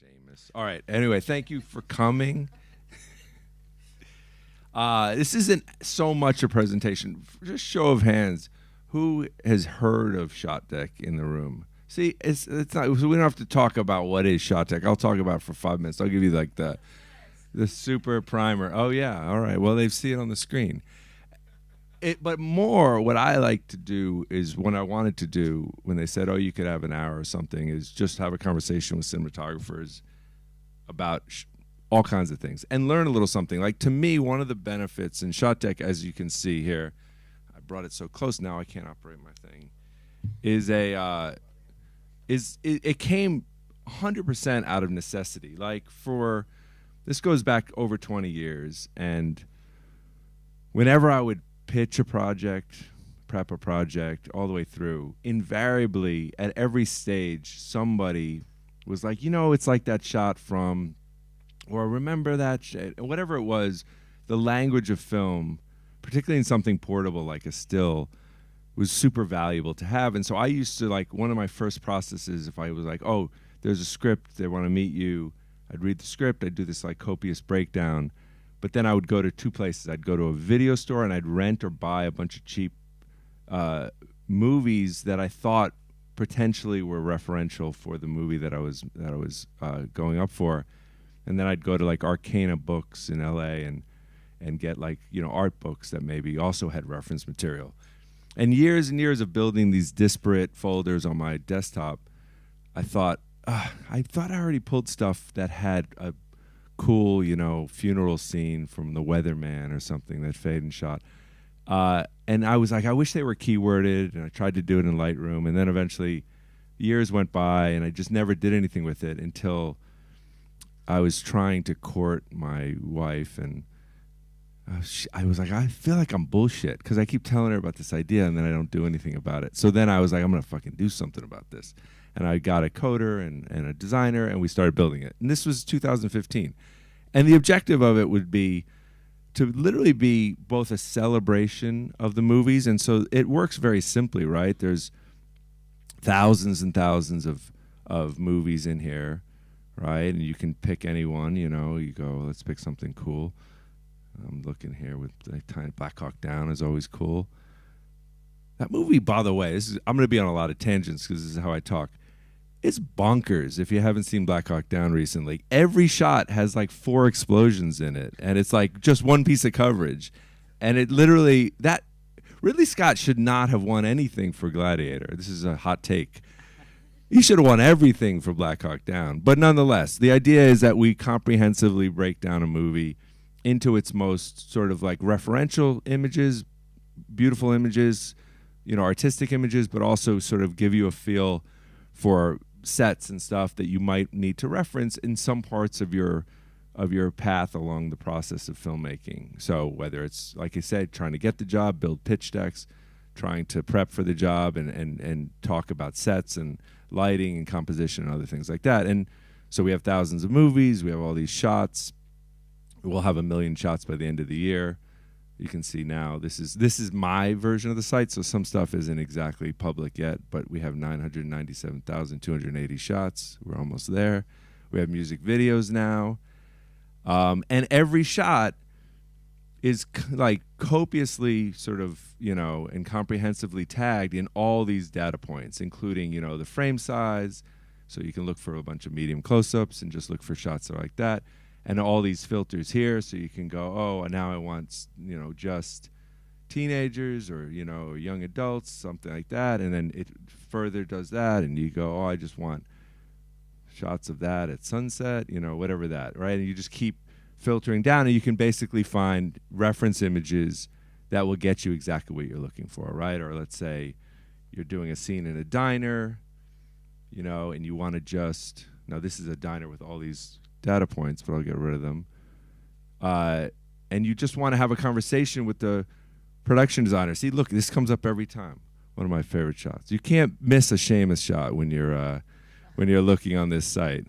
Seamus. All right. Anyway, thank you for coming. This isn't so much a presentation. Just show of hands, who has heard of SHOTDECK in the room? See, it's not. So we don't have to talk about what is SHOTDECK. I'll talk about it for 5 minutes. I'll give you like the super primer. Oh yeah. All right. Well, they see it on the screen. But more, what I like to do is when I wanted to do, when they said, oh, you could have an hour or something, is just have a conversation with cinematographers about all kinds of things and learn a little something. Like, to me, one of the benefits in SHOTDECK, as you can see here, I brought it so close now I can't operate my thing, it came 100% out of necessity. Like, this goes back over 20 years, and whenever I would pitch a project, prep a project, all the way through, invariably at every stage somebody was like, it's like that shot from, or remember that whatever it was. The language of film, particularly in something portable like a still, was super valuable to have. And so I used to, like, one of my first processes, if I was like, oh, there's a script, they want to meet you, I'd read the script, I'd do this like copious breakdown. But then I would go to two places. I'd go to a video store and I'd rent or buy a bunch of cheap movies that I thought potentially were referential for the movie that I was going up for. And then I'd go to like Arcana Books in LA and get like, art books that maybe also had reference material. And years of building these disparate folders on my desktop, I thought I already pulled stuff that had a cool, funeral scene from The Weatherman or something that Faden shot. And I was like, I wish they were keyworded, and I tried to do it in Lightroom, and then eventually years went by and I just never did anything with it until I was trying to court my wife, and I was like, I feel like I'm bullshit because I keep telling her about this idea and then I don't do anything about it. So then I was like, I'm going to fucking do something about this. And I got a coder and a designer, and we started building it. And this was 2015. And the objective of it would be to literally be both a celebration of the movies. And so it works very simply, right? There's thousands and thousands of movies in here, right? And you can pick any one, you go, let's pick something cool. I'm looking here with the tiny Black Hawk Down is always cool. That movie, by the way, I'm going to be on a lot of tangents because this is how I talk. It's bonkers if you haven't seen Black Hawk Down recently. Every shot has like 4 explosions in it, and it's like just one piece of coverage. And it literally, that Ridley Scott should not have won anything for Gladiator. This is a hot take. He should have won everything for Black Hawk Down. But nonetheless, the idea is that we comprehensively break down a movie into its most sort of like referential images, beautiful images, artistic images, but also sort of give you a feel for sets and stuff that you might need to reference in some parts of your path along the process of filmmaking. So whether it's, like I said, trying to get the job, build pitch decks, trying to prep for the job and talk about sets and lighting and composition and other things like that. And so we have thousands of movies, we have all these shots. We'll have 1 million shots by the end of the year. You can see now this is my version of the site, so some stuff isn't exactly public yet, but we have 997,280 shots. We're almost there. We have music videos now. And every shot is like copiously sort of, and comprehensively tagged in all these data points, including, the frame size. So you can look for a bunch of medium close-ups and just look for shots that are like that. And all these filters here, so you can go, oh, now I want, just teenagers or, young adults, something like that. And then it further does that, and you go, oh, I just want shots of that at sunset, whatever that, right? And you just keep filtering down, and you can basically find reference images that will get you exactly what you're looking for, right? Or let's say you're doing a scene in a diner, and you want to now this is a diner with all these data points, but I'll get rid of them. And you just want to have a conversation with the production designer. See, look, this comes up every time. One of my favorite shots. You can't miss a Seamus shot when you're looking on this site.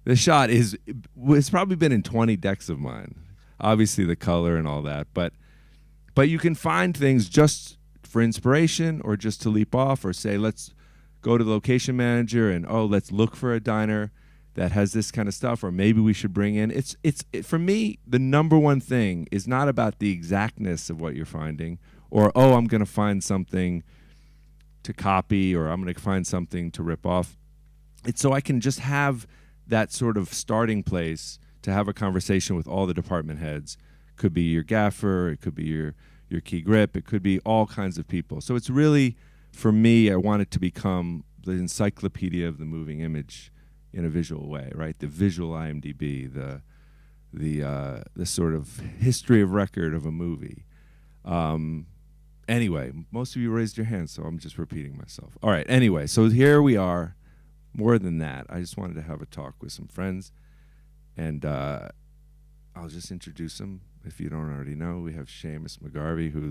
This shot it's probably been in 20 decks of mine. Obviously the color and all that, but you can find things just for inspiration or just to leap off or say, let's go to the location manager and, let's look for a diner. that has this kind of stuff, or maybe we should bring in. For me, the number one thing is not about the exactness of what you're finding, or I'm going to find something to copy, or I'm going to find something to rip off. It's so I can just have that sort of starting place to have a conversation with all the department heads. Could be your gaffer, it could be your key grip, it could be all kinds of people. So it's really, for me, I want it to become the encyclopedia of the moving image in a visual way, right? The visual IMDb, the sort of history of record of a movie. Anyway, most of you raised your hands, so I'm just repeating myself. All right, anyway, so here we are. More than that, I just wanted to have a talk with some friends, and I'll just introduce them. If you don't already know, we have Seamus McGarvey, who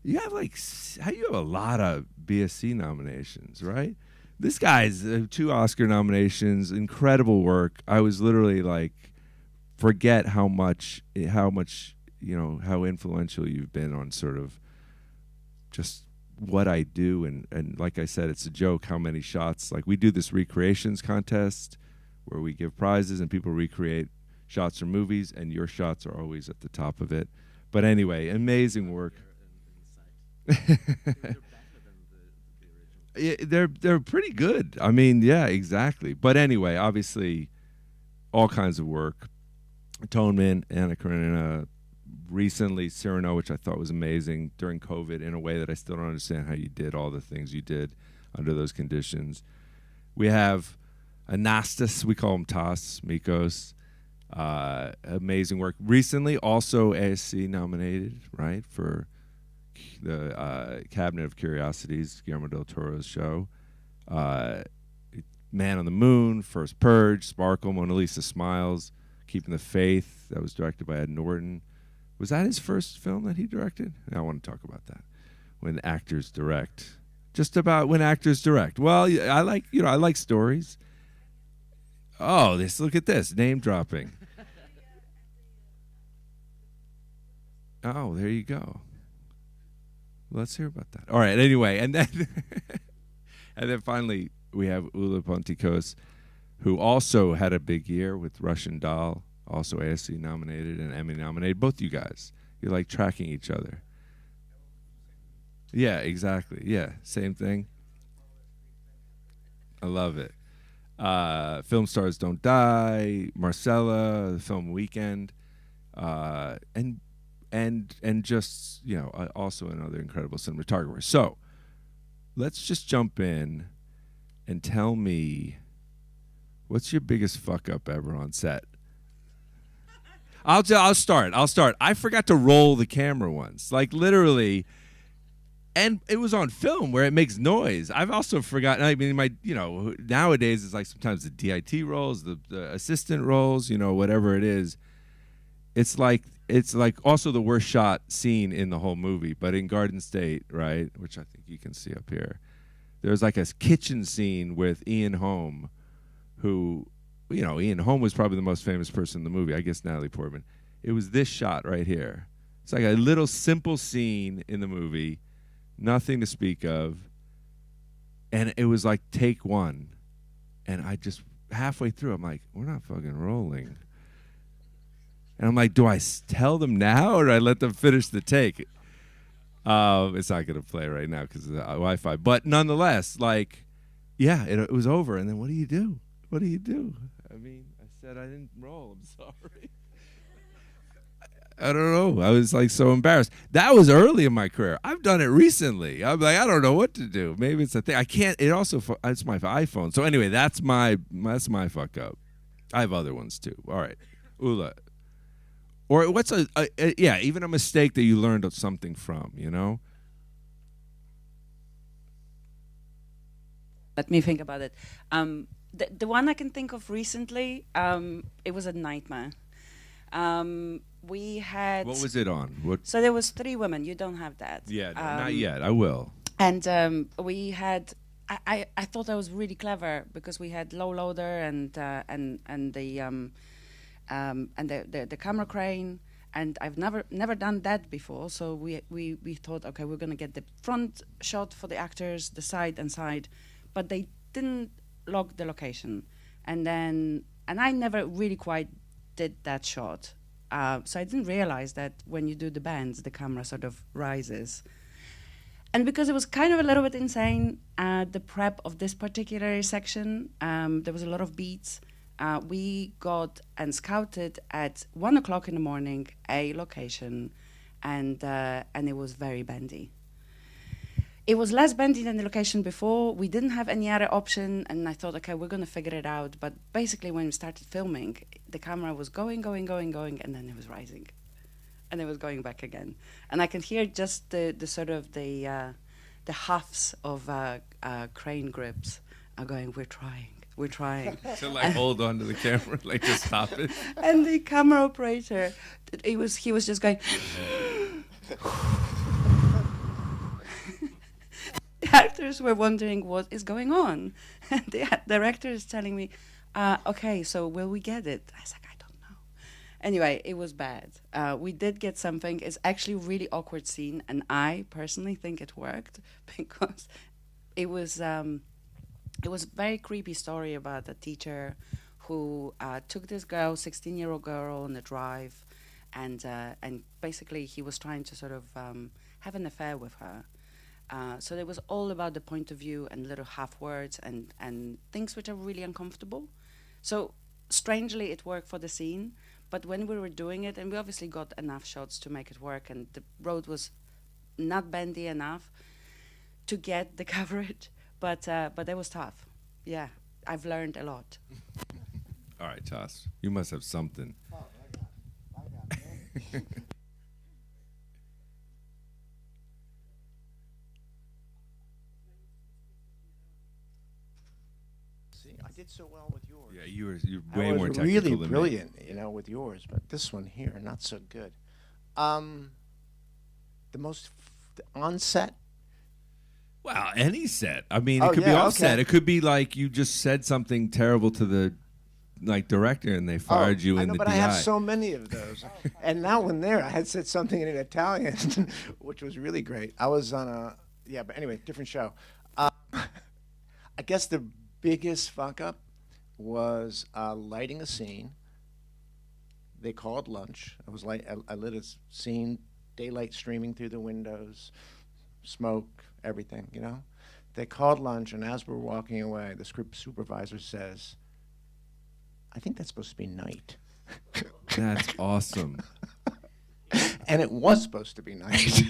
you have a lot of BSC nominations, right? This guy's 2 Oscar nominations, incredible work. I was literally forget how much how influential you've been on sort of just what I do, and like I said, it's a joke how many shots. Like, we do this recreations contest where we give prizes and people recreate shots from movies, and your shots are always at the top of it. But anyway, amazing work. They're pretty good. I mean, yeah, exactly. But anyway, obviously, all kinds of work. Atonement, Anna Karenina, recently Cyrano, which I thought was amazing during COVID in a way that I still don't understand how you did all the things you did under those conditions. We have Anastas, we call him Tas, Mikos. Amazing work. Recently, also ASC nominated, right, for the Cabinet of Curiosities, Guillermo del Toro's show. Man on the Moon, First Purge, Sparkle, Mona Lisa Smiles, Keeping the Faith, that was directed by Ed Norton. Was that his first film that he directed? I want to talk about that. When actors direct. Just about when actors direct. Well, I like stories. Oh, look at this, name dropping. Oh, there you go. Let's hear about that. All right, anyway, and then finally we have Ula Pontikos, who also had a big year with Russian Doll, also ASC nominated and Emmy nominated. Both you guys, you're like tracking each other. Yeah, exactly. Yeah, same thing. I love it. Film Stars Don't Die, Marcella, the film Weekend, and just, also another incredible cinematographer. So let's just jump in and tell me, what's your biggest fuck up ever on set? I'll start. I forgot to roll the camera once, like literally, and it was on film where it makes noise. I've also forgotten. I mean, nowadays it's like sometimes the DIT rolls, the assistant rolls, whatever it is. It's like also the worst shot scene in the whole movie. But in Garden State, right, which I think you can see up here, there's like a kitchen scene with Ian Holm, who, Ian Holm was probably the most famous person in the movie. I guess Natalie Portman. It was this shot right here. It's like a little simple scene in the movie, nothing to speak of, and it was like take one, and I just halfway through, I'm like, we're not fucking rolling. And I'm like, do I tell them now or do I let them finish the take? It's not going to play right now because of the Wi-Fi. But nonetheless, it was over. And then what do you do? What do you do? I mean, I said I didn't roll. I'm sorry. I don't know. I was so embarrassed. That was early in my career. I've done it recently. I'm like, I don't know what to do. Maybe it's a thing. I can't. It's my iPhone. So anyway, that's my fuck up. I have other ones too. All right, Ula. Or what's even a mistake that you learned something from, Let me think about it. The one I can think of recently, it was a nightmare. We had... What was it on? So there was 3 women. You don't have that. Yeah, not yet. I will. And we had... I thought I was really clever because we had low loader and the camera crane, and I've never done that before. So we thought, okay, we're gonna get the front shot for the actors, the side and side, but they didn't log the location. and I never really quite did that shot. So I didn't realize that when you do the bends, the camera sort of rises. And because it was kind of a little bit insane, the prep of this particular section, there was a lot of beats. We got and scouted at 1 o'clock in the morning a location, and it was very bendy. It was less bendy than the location before. We didn't have any other option, and I thought, okay, we're going to figure it out. But basically, when we started filming, the camera was going, and then it was rising. And it was going back again. And I can hear just the sort of the huffs of crane grips are going, we're trying. To like hold on to the camera, like to stop it. And the camera operator, he was just going... The actors were wondering what is going on. And the director is telling me, okay, so will we get it? I was like, I don't know. Anyway, it was bad. We did get something. It's actually a really awkward scene, and I personally think it worked because it was a very creepy story about a teacher who took this girl, 16-year-old girl, on a drive, and basically he was trying to sort of have an affair with her. So it was all about the point of view and little half words and things which are really uncomfortable. So strangely, it worked for the scene, but when we were doing it, and we obviously got enough shots to make it work, and the road was not bendy enough to get the coverage, but it was tough. Yeah, I've learned a lot. All right, Toss, you must have something. Oh, I got See, I did so well with yours. Yeah, you're way more technical really than me. brilliant, with yours, but this one here, not so good. The most on set. Wow, any set. I mean, Oh, it could be yeah, offset. okay. It could be like you just said something terrible to the director, and they fired you I in know, the but DI. I have so many of those. And now when I had said something in Italian, which was really great. I was on but anyway, different show. I guess the biggest fuck up was lighting a scene. They called lunch. I lit a scene, daylight streaming through the windows, smoke, everything, They called lunch, and as we're walking away, the script supervisor says, I think that's supposed to be night. That's awesome. And it was supposed to be night.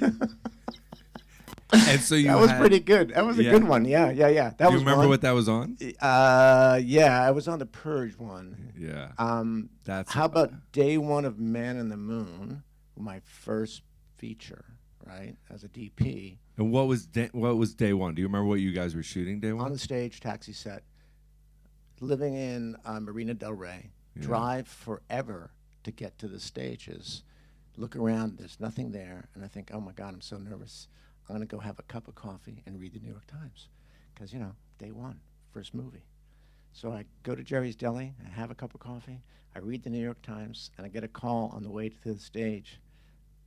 And so that was pretty good. That was a good one. Yeah. That Do you was remember one. what that was on? Yeah, I was on the Purge one. Yeah. How about Day One of Man in the Moon, my first feature, right, as a DP. And what was day one? Do you remember what you guys were shooting day one? On the stage, taxi set, living in Marina Del Rey, drive forever to get to the stages, look around, there's nothing there, and I think, oh my God, I'm so nervous. I'm going to go have a cup of coffee and read the New York Times because, day one, first movie. So I go to Jerry's Deli, I have a cup of coffee, I read the New York Times, and I get a call on the way to the stage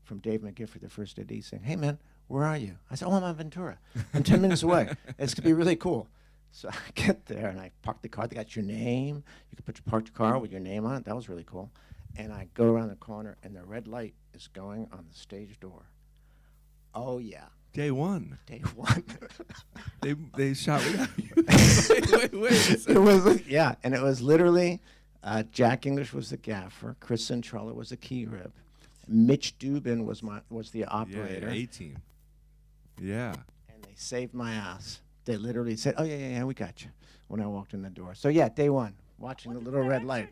from Dave McGifford, the first AD, saying, hey, man, where are you? I said, I'm on Ventura. I'm 10 minutes away. It's going to be really cool. So I get there, and I park the car. They got your name. You can park your car with your name on it. That was really cool. And I go around the corner, and the red light is going on the stage door. Oh, yeah. Day one. Day one. They shot without you. Wait. It was, yeah, and it was literally Jack English was the gaffer. Chris Centrella was the key rib. Mitch Dubin was the operator. Yeah, A-team. Yeah. And they saved my ass. They literally said, oh, yeah, we got you, when I walked in the door. So, yeah, day one, watching the little red light.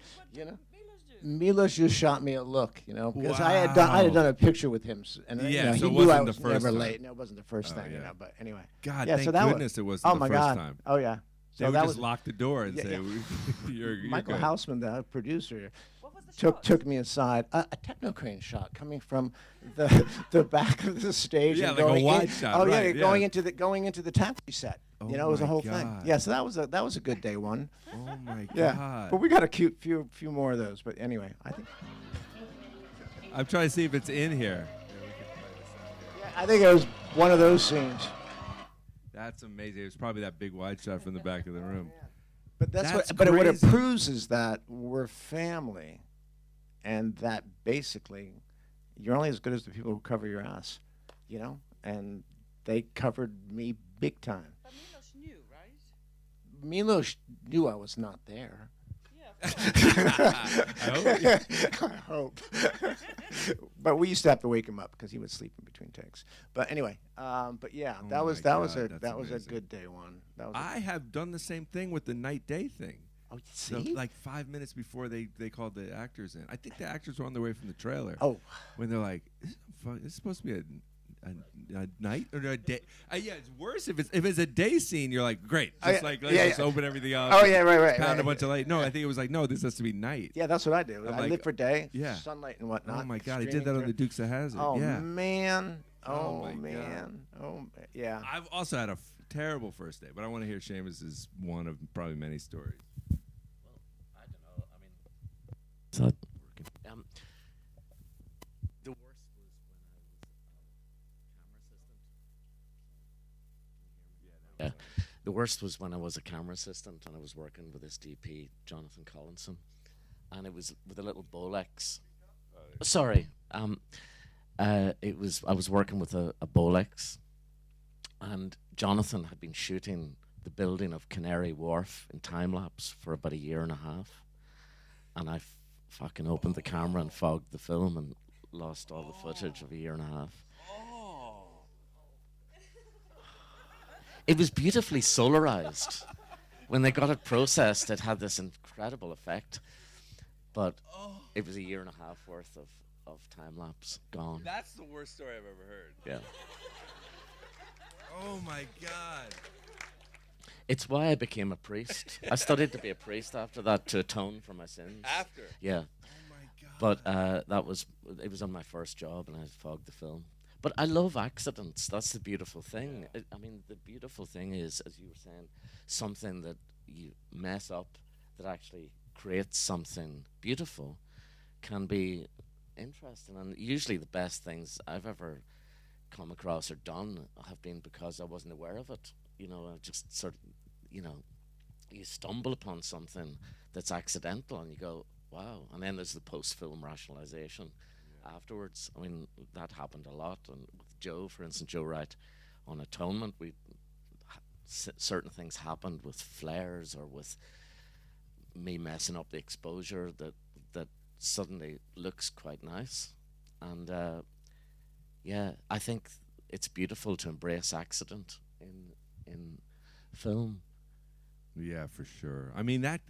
Milos just shot me a look, because I had done a picture with him. And so he it knew wasn't I the was first never time. late. No, it wasn't the first thing, yeah. but anyway. God, yeah, thank so that goodness it wasn't the first time. Oh, yeah. They So would that just was lock the door and Yeah, say, yeah. you're Michael good. Hausman, the producer, What was the took me aside. A techno crane shot coming from the back of the stage. Yeah, and like a going wide in, shot, Oh, right, yeah, going into the taxi set. Oh it was a my whole thing. God. Yeah, so that was a good day one. Oh, my Yeah, God. but we got a few more of those. But anyway, I think I'm trying to see if it's in here. I think it was one of those scenes. That's amazing. It was probably that big wide shot from the back of the room. But That's what it crazy. proves is that we're family, and that basically you're only as good as the people who cover your ass, you know. And they covered me big time. But Milos knew, right? Milos knew I was not there. I I hope. But we used to have to wake him up because he would sleep in between takes. But anyway, but yeah, Oh that was my that was God, a that's a amazing. good day one. That was I have done the same thing with the night day thing. oh, So, see? like 5 minutes before they called the actors in. I think the actors were on their way from the trailer. Oh, When they're like, this is supposed to be a night or a day. Yeah, it's worse if it's a day scene. You're like, great, Oh, just yeah, like let's yeah, just yeah. open everything up. Oh, yeah, right. Pound a bunch of light. No, I think it was like, no, this has to be night. yeah, that's what I do. I'm I like, live for day, yeah. sunlight and whatnot. Oh my God, I did streaming that on through. the Dukes of Hazzard. Oh yeah. man. Oh, Oh, my God. man. Oh yeah. I've also had a terrible first day, but I want to hear Seamus's one of probably many stories. I don't know. I mean, it's not working. The worst was when I was a camera assistant. Yeah. The worst was when I was a camera assistant and I was working with this DP, Jonathan Collinson, and it was with a little Bolex. Sorry. It was I was working with a Bolex, and Jonathan had been shooting the building of Canary Wharf in time lapse for about a year and a half, and I fucking opened the camera and fogged the film and lost all the footage of a year and a half. It was beautifully solarized. When they got it processed, it had this incredible effect, but it was a year and a half worth of time lapse gone. That's the worst story I've ever heard. Yeah. Oh my God. It's why I became a priest. I studied to be a priest after that to atone for my sins. After. Yeah. Oh my God. But it was on my first job and I fogged the film. But I love accidents. That's the beautiful thing. I mean, the beautiful thing is, as you were saying, something that you mess up that actually creates something beautiful can be interesting. And usually the best things I've ever come across or done have been because I wasn't aware of it. You know, I just sort of, you know, you stumble upon something that's accidental and you go, wow. And then there's the post-film rationalization afterwards. I mean, that happened a lot. And with Joe, for instance, Joe Wright, on Atonement, certain things happened with flares or with me messing up the exposure that suddenly looks quite nice. And yeah, I think it's beautiful to embrace accident in film. Yeah, for sure. I mean that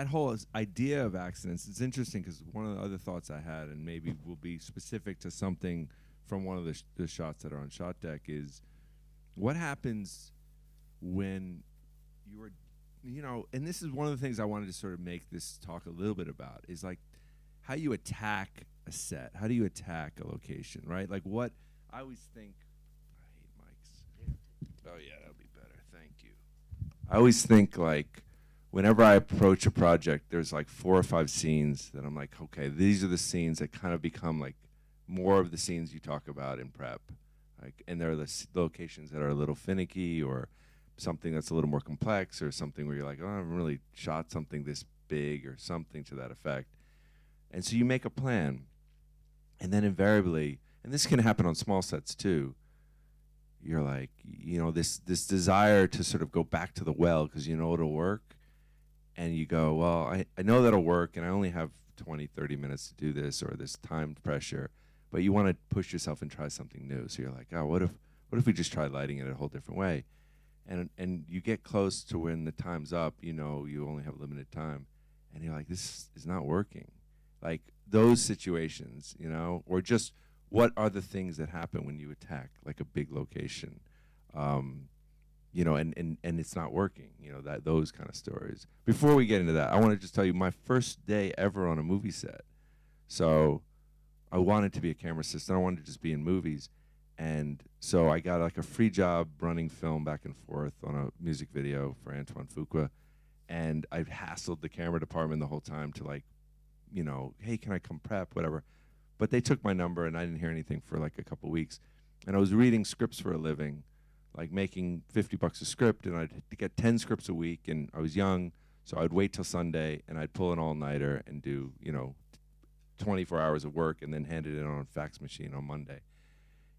whole idea of accidents is interesting because one of the other thoughts I had, and maybe will be specific to something from one of the shots that are on Shot Deck, is what happens when you are, you know, and this is one of the things I wanted to sort of make this talk a little bit about, is like how you attack a set. How do you attack a location, right? Like what I always think, I hate mics. Oh yeah, that'll be better. Thank you. I always think like whenever I approach a project, there's like 4 or 5 scenes that I'm like, okay, these are the scenes that kind of become like more of the scenes you talk about in prep. Like, and there are the locations that are a little finicky or something that's a little more complex or something where you're like, oh, I haven't really shot something this big or something to that effect. And so you make a plan. And then invariably, and this can happen on small sets too, you're like, you know, this desire to sort of go back to the well because you know it'll work. And you go, well, I know that'll work and I only have 20, 30 minutes to do this or this time pressure. But you want to push yourself and try something new. So you're like, oh, what if we just tried lighting it a whole different way? And you get close to when the time's up, you know, you only have limited time. And you're like, this is not working. Like those situations, you know, or just what are the things that happen when you attack like a big location, you know, and it's not working, you know, those kind of stories. Before we get into that, I want to just tell you my first day ever on a movie set. So I wanted to be a camera assistant. I wanted to just be in movies. And so I got like a free job running film back and forth on a music video for Antoine Fuqua. And I've hassled the camera department the whole time to like, you know, hey, can I come prep, whatever. But they took my number and I didn't hear anything for like a couple weeks. And I was reading scripts for a living. like making $50 a script, and I'd get 10 scripts a week, and I was young, so I'd wait till Sunday, and I'd pull an all-nighter and do, 24 hours of work, and then hand it in on a fax machine on Monday.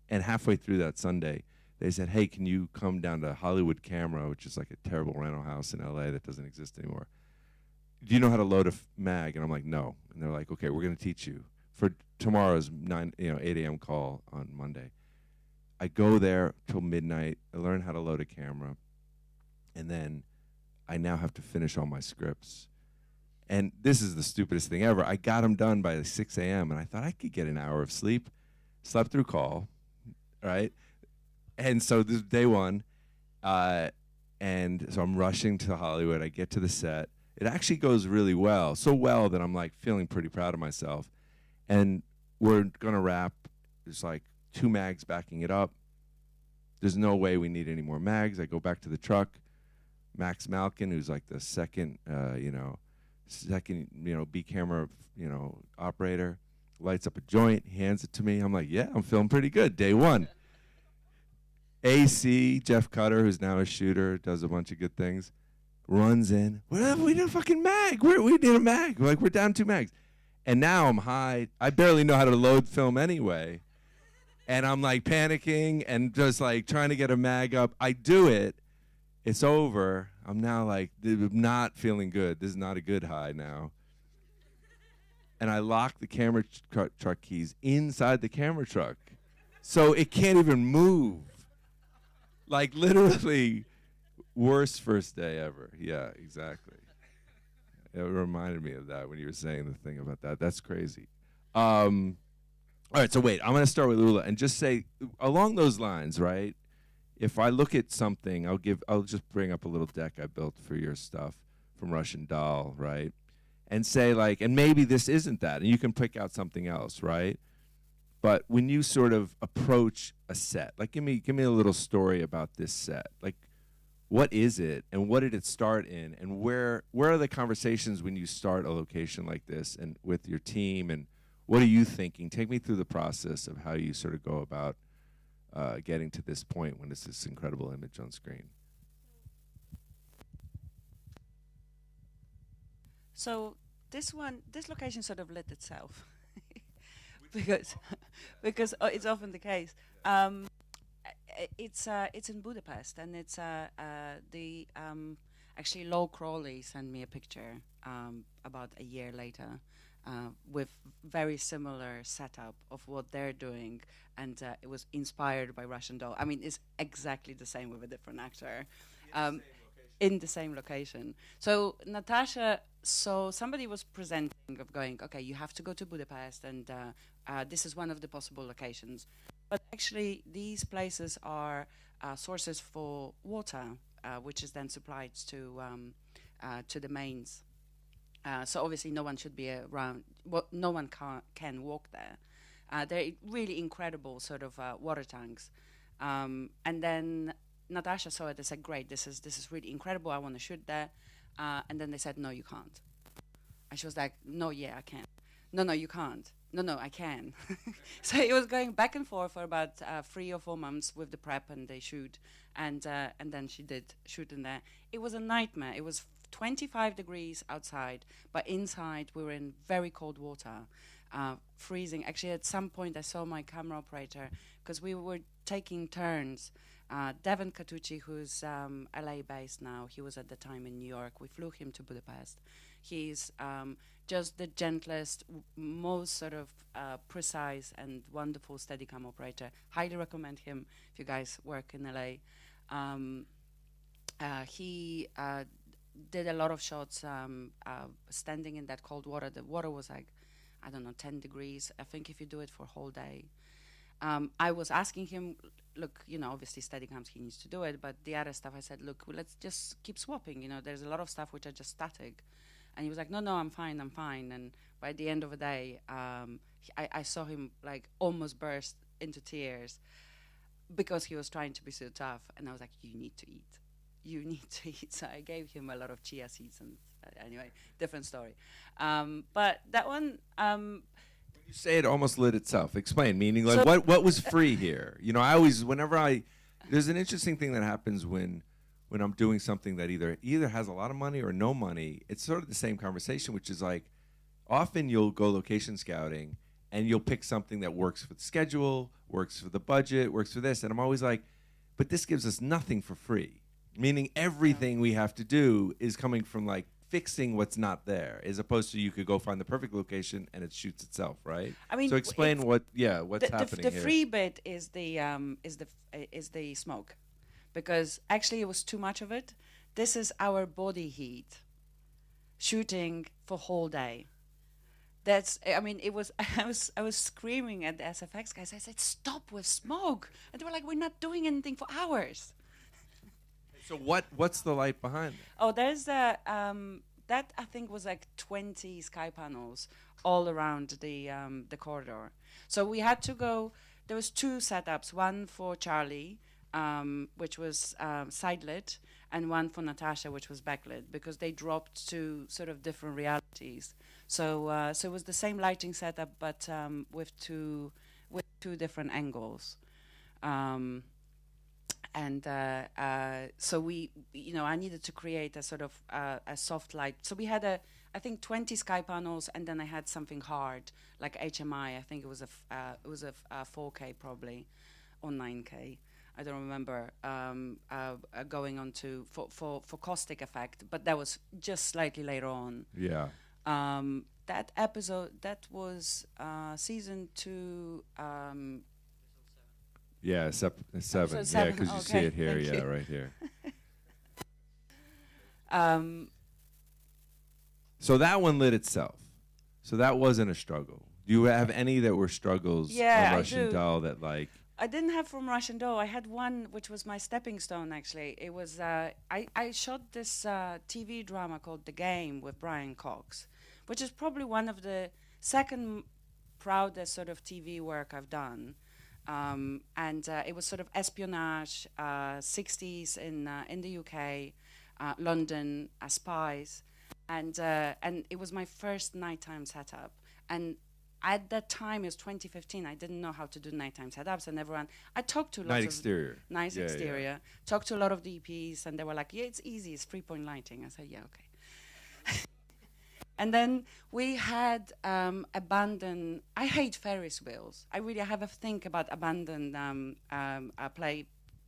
And halfway through that Sunday, they said, hey, can you come down to Hollywood Camera, which is like a terrible rental house in LA that doesn't exist anymore. Do you know how to load a mag? And I'm like, no. And they're like, okay, we're going to teach you for tomorrow's 8 a.m. call on Monday. I go there till midnight. I learn how to load a camera. And then I now have to finish all my scripts. And this is the stupidest thing ever. I got them done by 6 a.m. and I thought I could get an hour of sleep. Slept through call, right? And so this is day one. And so I'm rushing to Hollywood. I get to the set. It actually goes really well. So well that I'm like feeling pretty proud of myself. And we're going to wrap. There's like 2 mags backing it up. There's no way we need any more mags. I go back to the truck. Max Malkin, who's like the second B camera, operator, lights up a joint, hands it to me. I'm like, yeah, I'm feeling pretty good. Day one. AC, Jeff Cutter, who's now a shooter, does a bunch of good things, runs in. We need a fucking mag. We need a mag. We're down 2 mags. And now I'm high. I barely know how to load film anyway. And I'm like panicking and just like trying to get a mag up. I do it. It's over. I'm now like not feeling good. This is not a good high now. And I lock the camera truck keys inside the camera truck. So it can't even move. Like literally worst first day ever. Yeah, exactly. It reminded me of that when you were saying the thing about that. That's crazy. All right, so wait. I'm going to start with Ula and just say along those lines, right? If I look at something, I'll just bring up a little deck I built for your stuff from Russian Doll, right? And say like, and maybe this isn't that, and you can pick out something else, right? But when you sort of approach a set, like give me a little story about this set. Like, what is it, and what did it start in, and where are the conversations when you start a location like this, and with your team, and what are you thinking? Take me through the process of how you sort of go about getting to this point when it's this incredible image on screen. So this location sort of lit itself. because it's often the case. It's in Budapest, and it's actually Lo Crawley sent me a picture about a year later with very similar setup of what they're doing, and it was inspired by Russian Doll. I mean, it's exactly the same with a different actor. In the same location. So Natasha, somebody was presenting of going, okay, you have to go to Budapest, and this is one of the possible locations. But actually, these places are sources for water, which is then supplied to the mains. So obviously, no one should be around. Well, no one can walk there. They're really incredible sort of water tanks, and then Natasha saw it and said, great, this is really incredible, I want to shoot there. And then they said, no, you can't. And she was like, no, yeah, I can. No, you can't. No, I can. So it was going back and forth for about 3 or 4 months with the prep and the shoot. And then she did shoot in there. It was a nightmare. It was 25 degrees outside, but inside we were in very cold water, freezing. Actually, at some point I saw my camera operator, because we were taking turns. Devon Catucci, who's LA based now, he was at the time in New York. We flew him to Budapest. He's just the gentlest, most sort of precise and wonderful Steadicam operator. Highly recommend him if you guys work in LA. He did a lot of shots standing in that cold water. The water was like, 10 degrees. I think if you do it for a whole day. I was asking him, look, obviously Steadicams, he needs to do it, but the other stuff I said, look, let's just keep swapping. There's a lot of stuff which are just static. And he was like, no, I'm fine. And by the end of the day, I saw him like almost burst into tears because he was trying to be so tough. And I was like, you need to eat. So I gave him a lot of chia seeds, and anyway, different story. But that one... You say it almost lit itself. Explain, meaning like what was free here? I always, whenever I there's an interesting thing that happens when I'm doing something that either has a lot of money or no money. It's sort of the same conversation, which is like, often you'll go location scouting and you'll pick something that works for the schedule, works for the budget, works for this, and I'm always like, but this gives us nothing for free. Meaning everything we have to do is coming from like fixing what's not there, as opposed to you could go find the perfect location and it shoots itself, right? I mean, so explain what's happening the here. free bit is the smoke, because actually it was too much of it. This is our body heat, shooting for whole day. It was. I was screaming at the SFX guys. I said, "Stop with smoke!" And they were like, "We're not doing anything for hours." So what's the light behind that? Oh, there's that I think was like 20 sky panels all around the corridor. So we had to go. There was two setups, one for Charlie, which was side lit, and one for Natasha, which was backlit, because they dropped to sort of different realities. So it was the same lighting setup, but with two different angles. So we, I needed to create a sort of a soft light. So we had I think 20 sky panels, and then I had something hard like HMI. I think it was a 4K probably, or 9K. I don't remember going on to for caustic effect, but that was just slightly later on. Yeah. That episode, that was season 2. Yeah, 7. Episode Yeah, 7, because you okay, see it here. thank Yeah, you. right here. So that one lit itself. So that wasn't a struggle. Do you have any that were struggles Yeah, on I Russian do. Doll that like? I didn't have from Russian Doll. I had one which was my stepping stone, actually. It was, I shot this TV drama called The Game with Brian Cox, which is probably one of the second proudest sort of TV work I've done. And it was sort of espionage, 60s in the UK, London, spies. And it was my first nighttime setup. And at that time, it was 2015. I didn't know how to do nighttime setups, and everyone. I talked to lots Night of exterior. nice Yeah, exterior. yeah. Talked to a lot of DPs, and they were like, "Yeah, it's easy. It's 3-point lighting." I said, "Yeah, okay." And then we had abandoned. I hate Ferris wheels. I really have a think about abandoned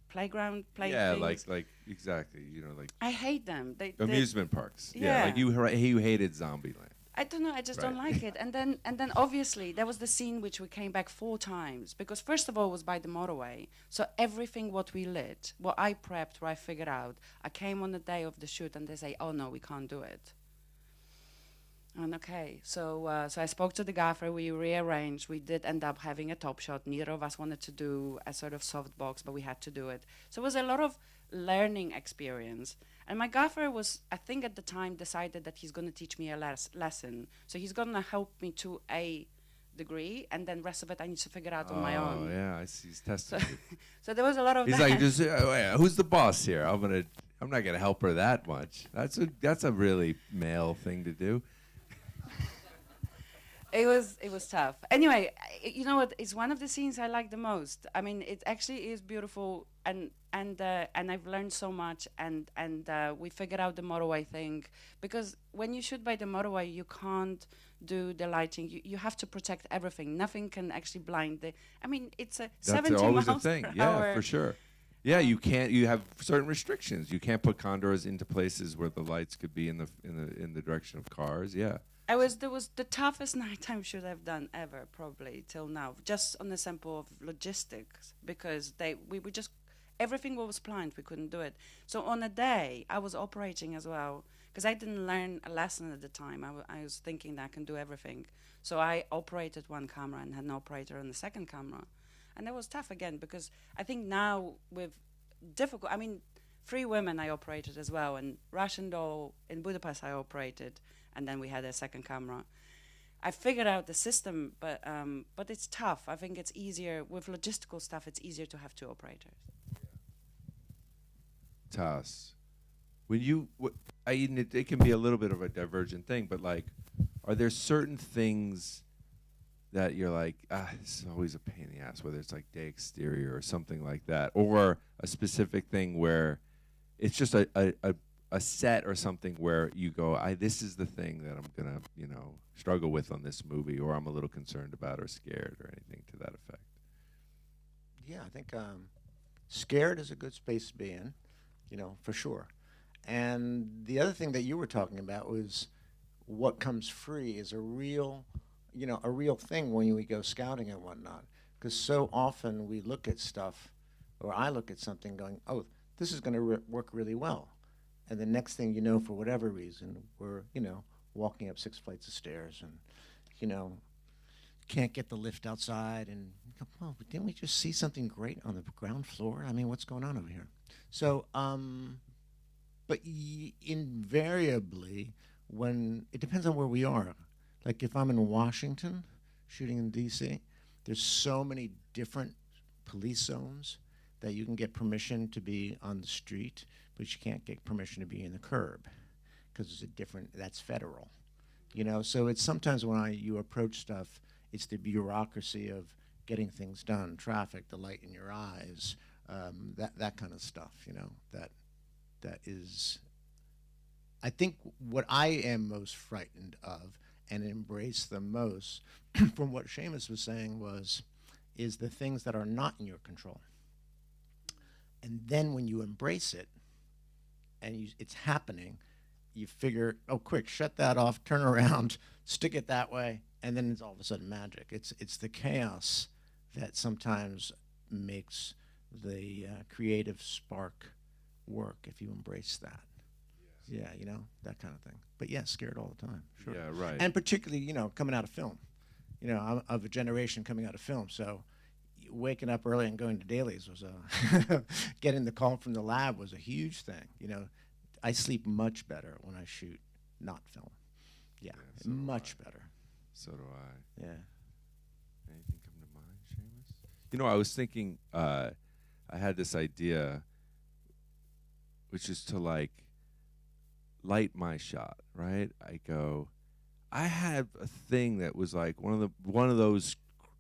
playground play. Yeah, things. like exactly. Like I hate them. They amusement parks. Yeah, Yeah. like you hated Zombieland. I don't know. I just don't Right. like it. And then obviously there was the scene which we came back 4 times, because first of all it was by the motorway. So everything what we lit, what I prepped, what I figured out, I came on the day of the shoot and they say, "Oh no, we can't do it." And okay, so I spoke to the gaffer. We rearranged. We did end up having a top shot. Neither of us wanted to do a sort of soft box, but we had to do it. So it was a lot of learning experience. And my gaffer was, I think at the time, decided that he's going to teach me a lesson. So he's going to help me to a degree, and then rest of it I need to figure out on my own. Oh yeah, I see. He's testing you. So there was a lot of He's that. like, who's the boss here? I'm not gonna help her that much. That's a really male thing to do. It was tough. Anyway, you know what? It's one of the scenes I like the most. I mean, it actually is beautiful, and I've learned so much. And we figured out the motorway thing, because when you shoot by the motorway, you can't do the lighting. You have to protect everything. Nothing can actually blind the. I mean, it's a That's 70 always a miles thing. per Yeah, hour. for sure. Yeah, you can't. You have certain restrictions. You can't put condors into places where the lights could be in the direction of cars. Yeah. There was the toughest nighttime shoot I've done ever, probably till now, just on the simple of logistics, because we just everything was planned, we couldn't do it. So on a day I was operating as well, because I didn't learn a lesson at the time. I was thinking that I can do everything, so I operated one camera and had an operator on the second camera, and that was tough again, because I think now with difficult, I mean, 3 women I operated as well, and Russian Doll in Budapest I operated. And then we had a second camera. I figured out the system, but it's tough. I think it's easier with logistical stuff. It's easier to have 2 operators. Toss. When it can be a little bit of a divergent thing, but like, are there certain things that you're like, it's always a pain in the ass, whether it's like day exterior or something like that, or a specific thing where it's just a set or something where you go, this is the thing that I'm gonna, struggle with on this movie, or I'm a little concerned about or scared or anything to that effect? Yeah, I think scared is a good space to be in, for sure. And the other thing that you were talking about was what comes free is a real thing when we go scouting and whatnot. Because so often we look at stuff, or I look at something going, oh, this is going to work really well. And the next thing you know, for whatever reason, we're, walking up 6 flights of stairs and, can't get the lift outside. And, well, didn't we just see something great on the ground floor? I mean, what's going on over here? So, but invariably, when it depends on where we are. Like if I'm in Washington, shooting in D.C., there's so many different police zones that you can get permission to be on the street, but you can't get permission to be in the curb because it's that's federal. So it's sometimes when you approach stuff, it's the bureaucracy of getting things done, traffic, the light in your eyes, that kind of stuff, that is, I think what I am most frightened of and embrace the most from what Seamus was saying is the things that are not in your control. And then when you embrace it and it's happening, you figure, oh, quick, shut that off, turn around, stick it that way, and then it's all of a sudden magic. It's the chaos that sometimes makes the creative spark work if you embrace that. Yeah, that kind of thing. But yeah, scared all the time. Sure. Yeah, right. And particularly, coming out of film. I'm of a generation coming out of film, so waking up early and going to dailies was getting the call from the lab was a huge thing. I sleep much better when I shoot not film. Yeah, so much better. So do I. Yeah. Anything come to mind, Seamus? I was thinking, I had this idea, which is to light my shot, right? I have a thing that was like one of those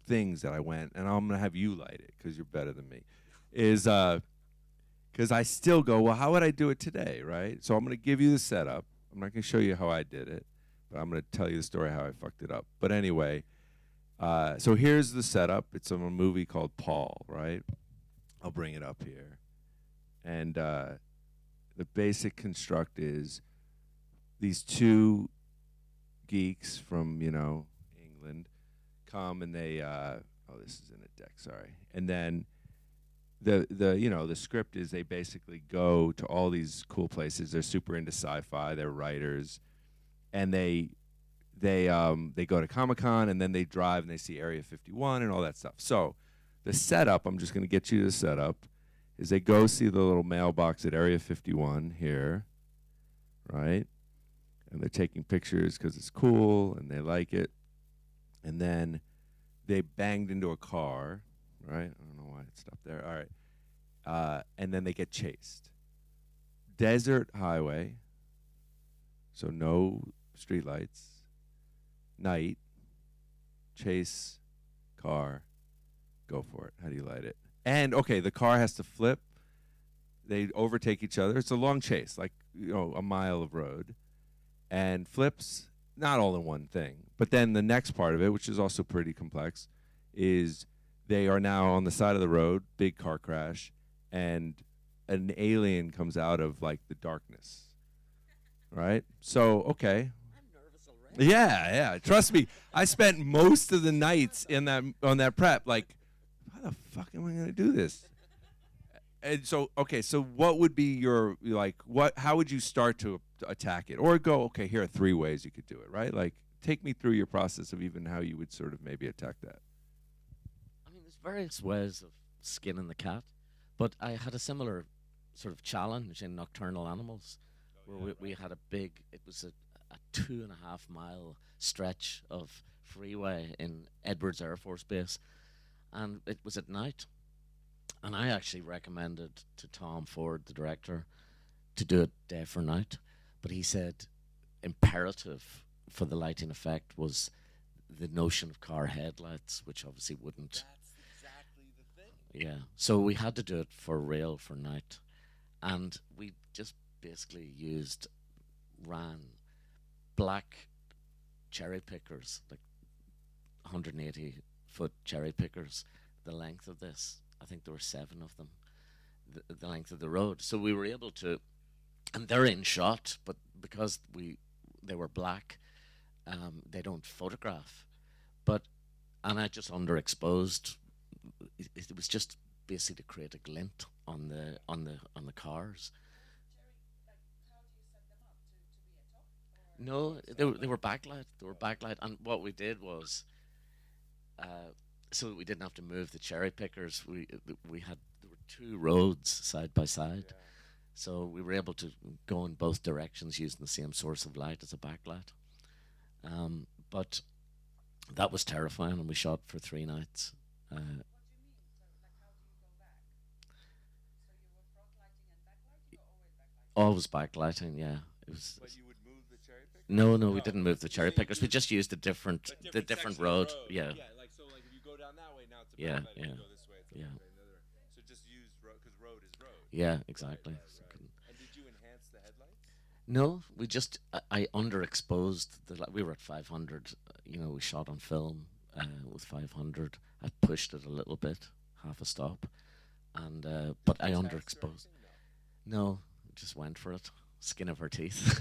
things that I went, and I'm gonna have you light it because you're better than me. Is because I still go, well, how would I do it today, right? So I'm gonna give you the setup. I'm not gonna show you how I did it, but I'm gonna tell you the story how I fucked it up. But anyway, so here's the setup. It's a movie called Paul, right? I'll bring it up here, and the basic construct is these two geeks from England come and they this is in a deck, sorry, and then the script is they basically go to all these cool places. They're super into sci-fi, they're writers, and they go to Comic-Con, and then they drive and they see Area 51 and all that stuff. So the setup, I'm just going to get you to the setup, is they go see the little mailbox at Area 51 here, right? And they're taking pictures because it's cool and they like it. And then they banged into a car, right? I don't know why it stopped there. All right. And then they get chased. Desert highway, so no streetlights. Night, chase, car, go for it. How do you light it? And, okay, the car has to flip. They overtake each other. It's a long chase, like, a mile of road. And flips, not all in one thing. But then the next part of it, which is also pretty complex, is they are now on the side of the road, big car crash, and an alien comes out of, the darkness. Right? So, okay. Yeah. Trust me, I spent most of the nights on that prep. How the fuck am I gonna do this? And so, okay, so what would be your how would you start to attack it, or go? Okay, here are 3 ways you could do it. Right? Take me through your process of even how you would sort of maybe attack that. I mean, there's various ways of skinning the cat, but I had a similar sort of challenge in Nocturnal Animals, where we had it was a 2.5 mile stretch of freeway in Edwards Air Force Base, and it was at night. And I actually recommended to Tom Ford, the director, to do it day for night, but he said imperative for the lighting effect was the notion of car headlights, which obviously wouldn't. That's exactly the thing. Yeah. So we had to do it for real for night, and we just basically ran black cherry pickers, like 180-foot cherry pickers, the length of this. I think there were 7 of them, the length of the road. So we were able to, and they're in shot, but because they were black, they don't photograph. But and I just underexposed. It was just basically to create a glint on the cars. No, they were backlight. They were backlight, and what we did was, so that we didn't have to move the cherry pickers. There were 2 roads side by side, so we were able to go in both directions using the same source of light as a backlight. But that was terrifying, and we shot for 3 nights. What do you mean? So, like, how do you go back? So you were front lighting and backlighting, or always backlighting? Always backlighting, yeah. It was. But you would move the cherry picker? No, we didn't move the cherry pickers. We just used the different road. Yeah. Yeah, like so, like if you go down that way, now it's a Yeah, backlight. If you go this way, it's a yeah. backlight. So just use road because road is road. Yeah, exactly. Right. And did you enhance the headlights? No, we just I underexposed we were at 500. We shot on film with 500. I pushed it a little bit, half a stop, and but I underexposed. No, just went for it. Skin of her teeth,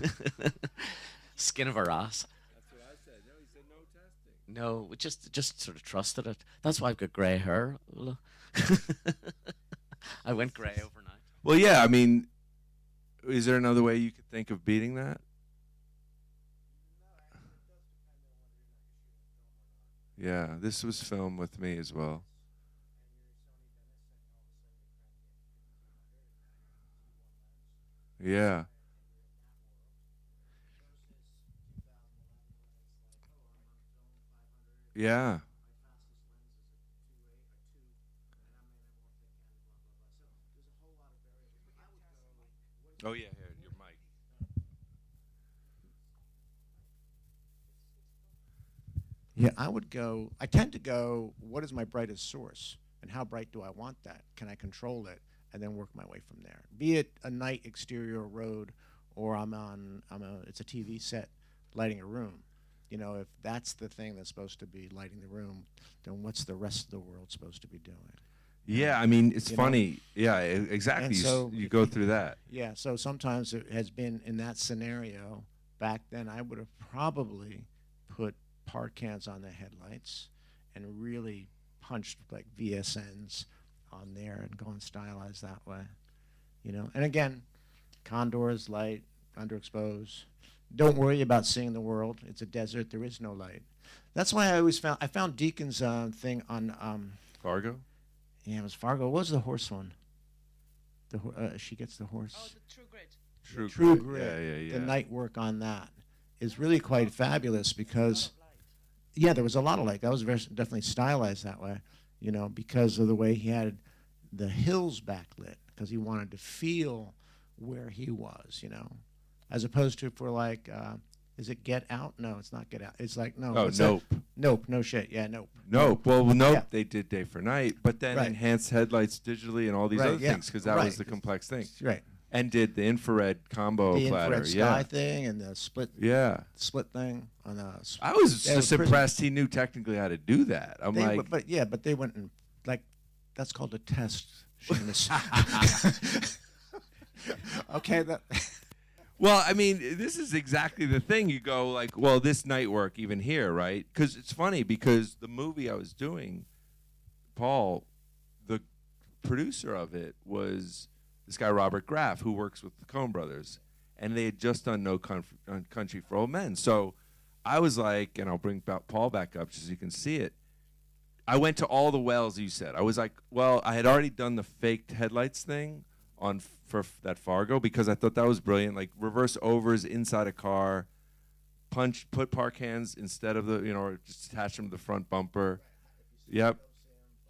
skin of her ass. That's what I said. No, he said no testing. No, we just sort of trusted it. That's why I've got grey hair. I went grey overnight. Well, yeah. I mean, is there another way you could think of beating that? Yeah, this was filmed with me as well. Yeah. Yeah. Oh yeah, here, your mic. Yeah, I tend to go, what is my brightest source? And how bright do I want that? Can I control it? And then work my way from there. Be it a night exterior road, or it's a TV set lighting a room. If that's the thing that's supposed to be lighting the room, then what's the rest of the world supposed to be doing? Yeah, I mean, it's funny. Yeah, exactly. And You, so you go through that. Yeah, so sometimes it has been in that scenario. Back then, I would have probably put part cans on the headlights and really punched like VSNs on there and go and stylize that way. And again, condors, light, underexposed. Don't worry about seeing the world. It's a desert. There is no light. That's why I found Deacon's thing on Fargo? Yeah, it was Fargo. What was the horse one? She gets the horse. Oh, the True Grit. True Grit. Grit. Yeah. The night work on that is really quite fabulous because, yeah, there was a lot of light. That was definitely stylized that way, because of the way he had the hills backlit, because he wanted to feel where he was, as opposed to for like, is it Get Out? No, it's not Get Out. It's like, no. Oh, Nope. Nope, no shit. Yeah, Nope. Nope. Well, Nope, Yeah. they did day for night, but then Right. enhanced headlights digitally and all these Right, other yeah. things because that Right. was the complex thing. Right. And did the infrared combo The platter. infrared yeah. sky thing and the split thing on a. I was Yeah, just it was impressed he knew technically how to do that. I'm They, like, but they went and like that's called a test. Seamus. Okay, well, I mean, this is exactly the thing. You go like, well, this night work even here, right? Because it's funny because the movie I was doing, Paul, the producer of it was this guy Robert Graff, who works with the Coen Brothers, and they had just done No Country for Old Men. So I was like, and I'll bring Paul back up so you can see it. I went to all the wells you said. I was like, well, I had already done the faked headlights thing for that Fargo because I thought that was brilliant. Like reverse overs inside a car, put park hands instead of the, or just attach them to the front bumper. Yep.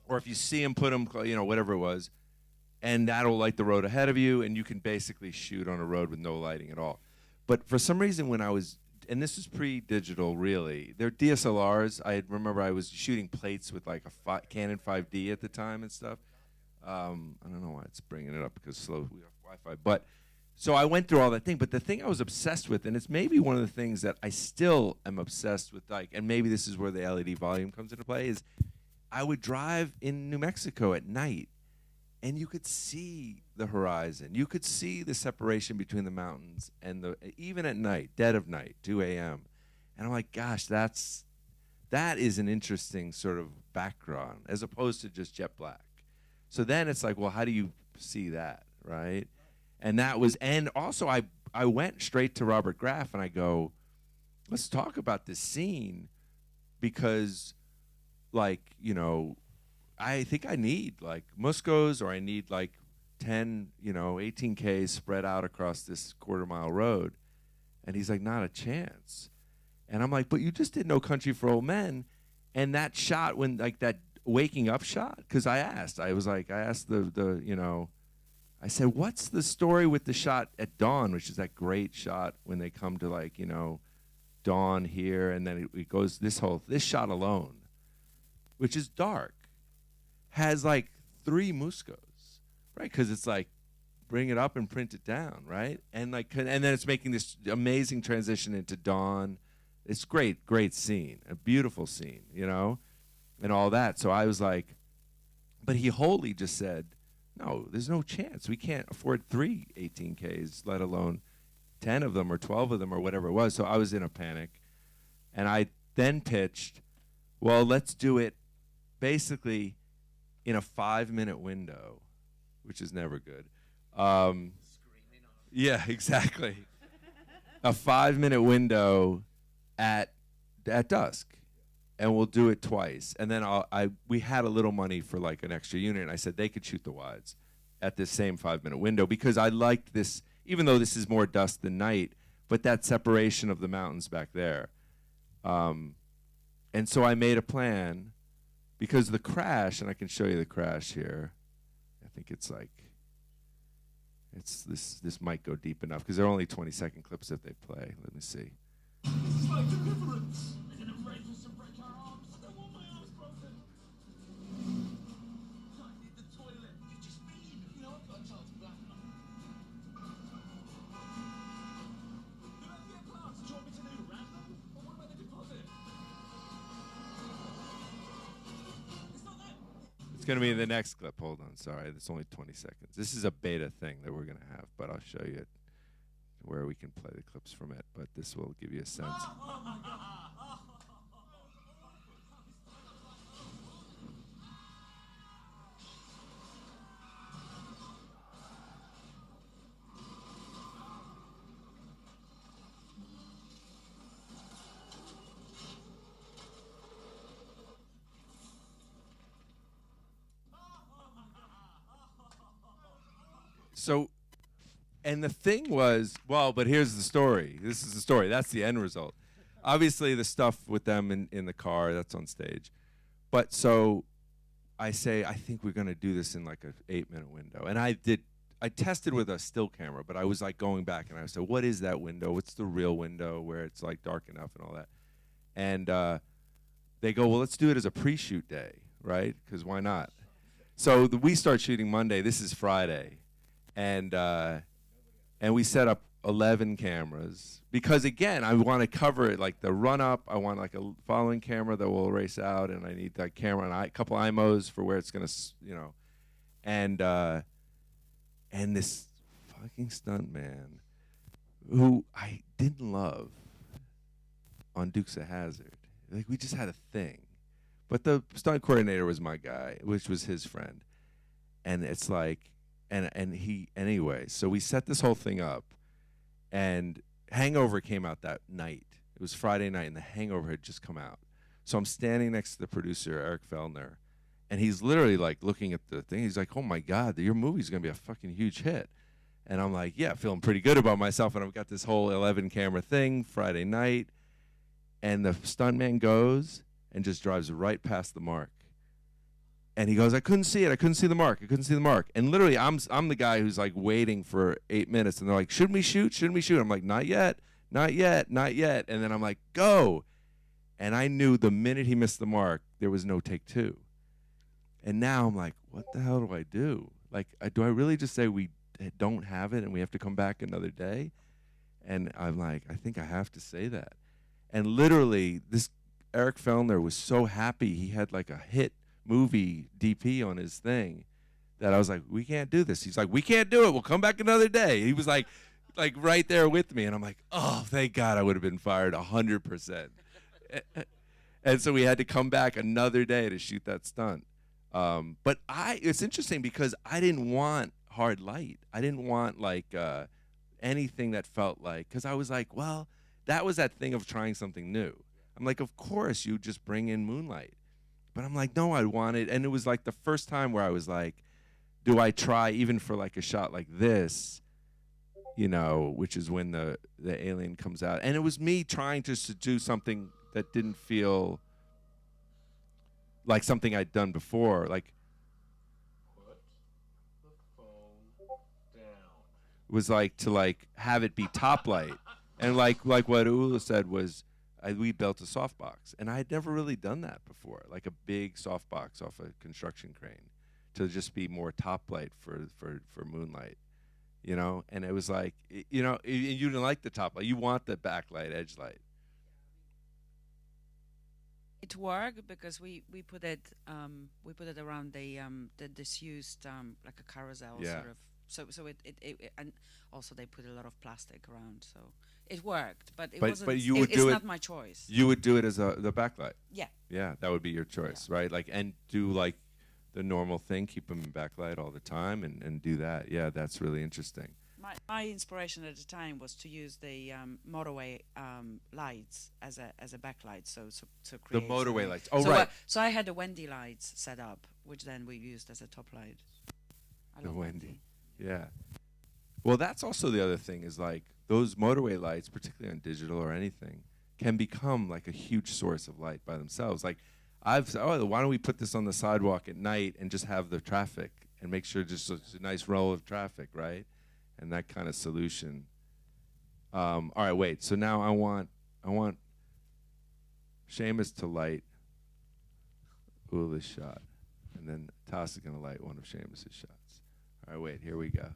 Or if you see them, put them, whatever it was. And that'll light the road ahead of you, and you can basically shoot on a road with no lighting at all. But for some reason, when I was and this was pre-digital, really. They're DSLRs. I remember I was shooting plates with like a Canon 5D at the time and stuff. I don't know why it's bringing it up because slow we have Wi-Fi. But so I went through all that thing. But the thing I was obsessed with, and it's maybe one of the things that I still am obsessed with, like, and maybe this is where the LED volume comes into play, is I would drive in New Mexico at night, and you could see the horizon. You could see the separation between the mountains, and even at night, dead of night, 2 a.m. And I'm like, gosh, that is an interesting sort of background as opposed to just jet black. So then it's like, well, how do you see that, right? And also I went straight to Robert Graff and I go, let's talk about this scene because, like, you know, I think I need like Muscos, or I need like 10, 18Ks spread out across this quarter-mile road. And he's like, not a chance. And I'm like, but you just did No Country for Old Men. And that shot, when like that waking up shot, because I asked I said, what's the story with the shot at dawn, which is that great shot when they come to like, dawn here, and then it goes this shot alone, which is dark, has like 3 Muscos, right? Because it's like bring it up and print it down, right? And then it's making this amazing transition into dawn. It's great scene, a beautiful scene, and all that. So I was like, but he wholly just said, no, there's no chance. We can't afford 3 18Ks, let alone 10 of them or 12 of them or whatever it was. So I was in a panic. And I then pitched, well, let's do it basically in a 5-minute window, which is never good. Yeah, exactly. A 5-minute window at dusk. And we'll do it twice. And then we had a little money for like an extra unit, and I said they could shoot the wides at this same 5-minute window because I liked this, even though this is more dusk than night, but that separation of the mountains back there. And so I made a plan because the crash, and I can show you the crash here. I think it's like, this might go deep enough because they're only 20-second clips if they play. Let me see. This is like deliverance. They're gonna break us and break our arms. I don't want my arms broken. I need the toilet. You just mean. I've got a chance to black them. Do you have the plants? Do you want me to do random? Or what about the deposit? It's not that. It's going to be in the next clip. Hold on. Sorry. It's only 20 seconds. This is a beta thing that we're going to have, but I'll show you it where we can play the clips from it. But this will give you a sense. Oh my God. So, and the thing was, well, but here's the story. This is the story. That's the end result. Obviously, the stuff with them in the car, that's on stage. But so I say, I think we're going to do this in like an 8-minute window. And I tested with a still camera, but I was like going back and I said, what is that window? What's the real window where it's like dark enough and all that? And they go, well, let's do it as a pre-shoot day, right? Because why not? So we start shooting Monday. This is Friday. And we set up 11 cameras because, again, I want to cover it like the run-up. I want like a following camera that will erase out, and I need that camera and a couple IMOs for where it's going to, and this fucking stunt man who I didn't love on Dukes of Hazzard. Like, we just had a thing. But the stunt coordinator was my guy, which was his friend. And it's like, and he, anyway, so we set this whole thing up, and Hangover came out that night. It was Friday night, and The Hangover had just come out. So I'm standing next to the producer, Eric Fellner, and he's literally like looking at the thing. He's like, oh my God, your movie's going to be a fucking huge hit. And I'm like, yeah, feeling pretty good about myself. And I've got this whole 11 camera thing Friday night. And the stuntman goes and just drives right past the mark. And he goes, I couldn't see it. I couldn't see the mark. I couldn't see the mark. And literally, I'm the guy who's like waiting for 8 minutes. And they're like, shouldn't we shoot? Shouldn't we shoot? I'm like, not yet. not yet, not yet. And then I'm like, go. And I knew the minute he missed the mark, there was no take two. And now I'm like, what the hell do I do? Like, do I really just say we don't have it and we have to come back another day? And I'm like, I think I have to say that. And literally, this Eric Fellner was so happy he had like a hit movie DP on his thing that I was like, we can't do this. He's like, we can't do it. We'll come back another day. He was like right there with me. And I'm like, oh, thank God I would have been fired 100%. And so we had to come back another day to shoot that stunt. But it's interesting because I didn't want hard light. I didn't want like anything that felt like, because I was like, well, that was that thing of trying something new. I'm like, of course you just bring in moonlight. But I'm like, no, I want it. And it was like the first time where I was like, do I try even for like a shot like this, you know, which is when the alien comes out. And it was me trying to do something that didn't feel like something I'd done before. Like, Put the phone down. it was like to like have it be top light. And like what Ula said was, we built a softbox, and I had never really done that before, like a big softbox off a construction crane, to just be more top light for moonlight, you know. And it was like, you know, you didn't like the top light, you want the backlight, edge light. It worked because we put it around the disused like a carousel sort of. So it and also they put a lot of plastic around, so it worked. But it wasn't. But you would it's do it. Not my choice. You would do it as the backlight. Yeah. Yeah, that would be your choice, right? Like, and do like the normal thing, keep them in backlight all the time, and do that. Yeah, that's really interesting. My inspiration at the time was to use the motorway lights as a backlight, so create The motorway lights. Oh, so right. So I had the Wendy lights set up, which then we used as a top light. I The love Wendy. Yeah. Well, that's also the other thing is like those motorway lights, particularly on digital or anything, can become like a huge source of light by themselves. Like why don't we put this on the sidewalk at night and just have the traffic and make sure just it's a nice row of traffic, right? And that kind of solution. All right, wait. So now I want Seamus to light Ula's shot, and then Toss is gonna light one of Seamus's shots. All right, wait. Here we go.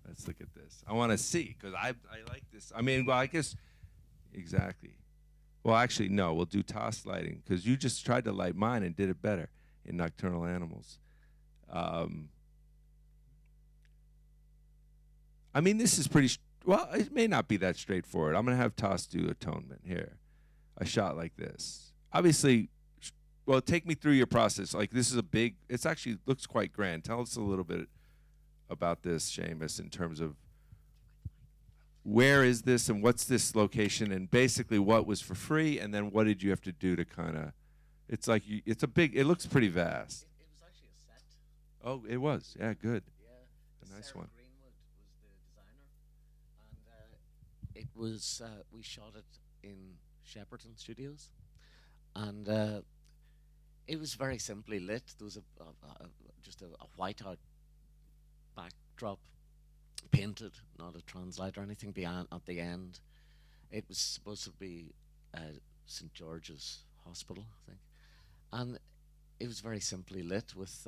Let's look at this. I want to see because I like this. I mean, well, I guess exactly. Well, actually, no. We'll do Toss lighting because you just tried to light mine and did it better in Nocturnal Animals. I mean, this is pretty. Well, it may not be that straightforward. I'm gonna have Toss do atonement here. A shot like this, obviously. Well, take me through your process. Like this is a big. It's actually looks quite grand. Tell us a little bit about this, Seamus, in terms of where is this and what's this location, and basically what was for free, and then what did you have to do to kind of. It's like it's a big. It looks pretty vast. It was actually a set. Oh, it was. Yeah, good. Yeah, A nice Sarah one. Greenwood was the designer, and it was we shot it in Shepperton Studios, and it was very simply lit. There was just a whiteout backdrop, painted, not a translight or anything beyond at the end. It was supposed to be St. George's Hospital, I think, and it was very simply lit with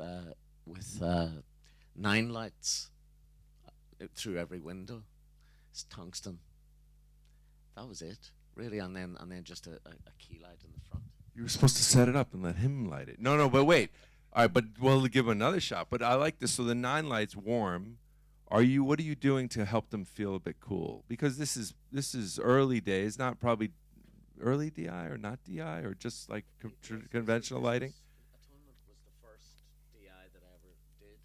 9 lights through every window. It's tungsten. That was it, really, and then just a key light in the front. You were supposed to set it up and let him light it. No, but wait. All right, but we'll give another shot. But I like this. So the 9 lights warm. What are you doing to help them feel a bit cool? Because this is early days, not probably early DI or not DI or just like conventional lighting. Atonement was the first DI that I ever did,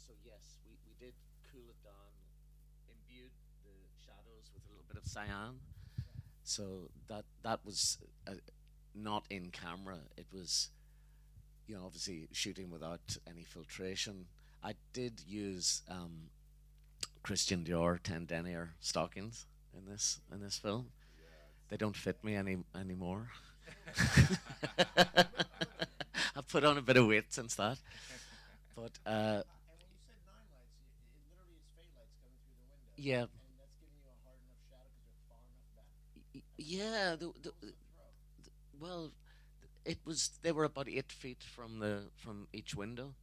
so yes, we did cool it down, imbued the shadows with a little bit of cyan. So that was not in camera. It was, obviously shooting without any filtration. I did use Christian Dior 10 denier stockings in this film. They don't fit me anymore. I've put on a bit of weight since that. But and when you said 9 lights, it literally is fade lights coming through the window. yeah. And that's giving you a hard Yeah, well, it was they were about 8 feet from each window,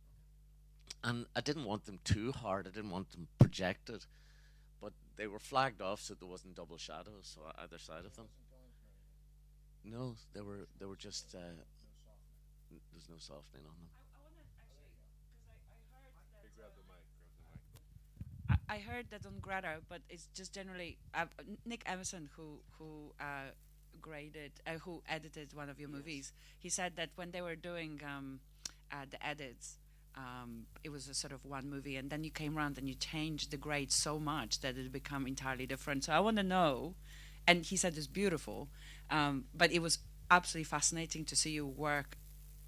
and I didn't want them too hard. I didn't want them projected, but they were flagged off so there wasn't double shadows on either side of them. No, they were just there's no softening on them. Hey, grab the mic. Grab the mic. I heard that on Greta, but it's just generally Nick Emerson who graded who edited one of your movies. He said that when they were doing the edits, it was a sort of one movie, and then you came around and you changed the grade so much that it become entirely different. So I want to know, and he said it's beautiful, but it was absolutely fascinating to see you work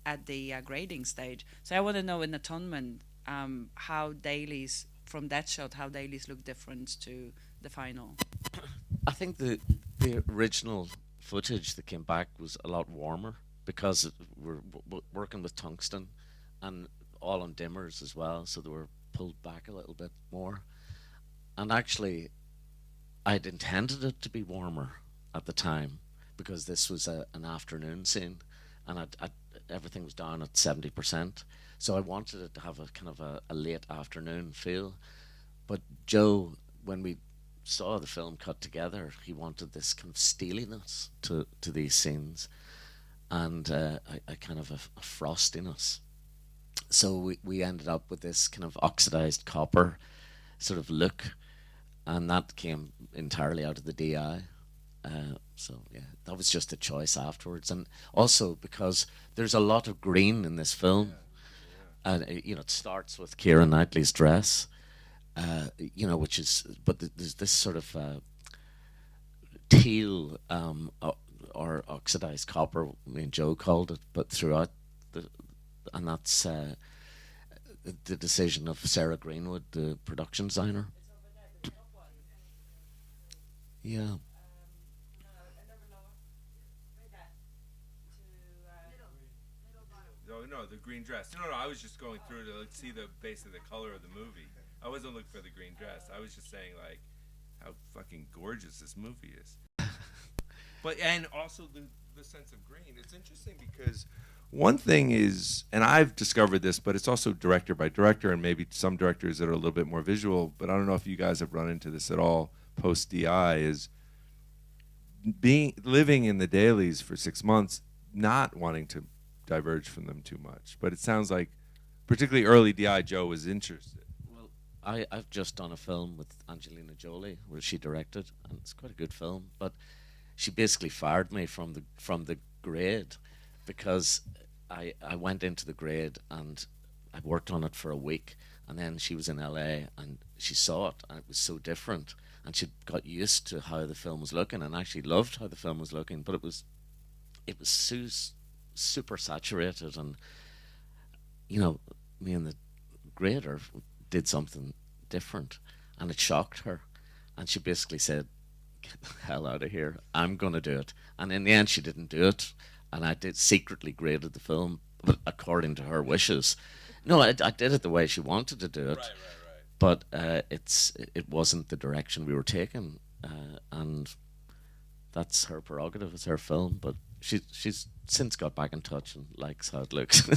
at the grading stage. So I want to know in Atonement how dailies from that shot, how dailies look different to the final. I think the original footage that came back was a lot warmer because we're working with tungsten and all on dimmers as well, so they were pulled back a little bit more. And actually, I'd intended it to be warmer at the time because this was an afternoon scene, and everything was down at 70%. So I wanted it to have a kind of a late afternoon feel. But Joe, when we saw the film cut together, he wanted this kind of steeliness to these scenes, and a kind of a frostiness. So we ended up with this kind of oxidized copper sort of look, and that came entirely out of the DI. So yeah, that was just a choice afterwards, and also because there's a lot of green in this film, and it starts with Keira Knightley's dress, which is, but there's this sort of teal or oxidized copper. I mean, Joe called it, but throughout and that's the decision of Sarah Greenwood, the production designer. Yeah. Oh no, the green dress. No, I was just going through to see the basically the color of the movie. I wasn't looking for the green dress. I was just saying like how fucking gorgeous this movie is. But and also the sense of green. It's interesting because one thing is, and I've discovered this, but it's also director by director, and maybe some directors that are a little bit more visual. But I don't know if you guys have run into this at all post DI. Is living in the dailies for 6 months, not wanting to diverge from them too much. But it sounds like, particularly early DI, Joe was interested. Well, I've just done a film with Angelina Jolie where she directed, and it's quite a good film. But she basically fired me from the grade because I went into the grade and I worked on it for a week, and then she was in LA and she saw it and it was so different, and she got used to how the film was looking and actually loved how the film was looking, but it was so super saturated, and me and the grader did something different, and it shocked her, and she basically said, "Get the hell out of here, I'm gonna do it." And in the end she didn't do it, and I did secretly graded the film, but according to her wishes. No, I did it the way she wanted to do it. Right. But it wasn't the direction we were taking, and that's her prerogative. It's her film, but she's since got back in touch and likes how it looks.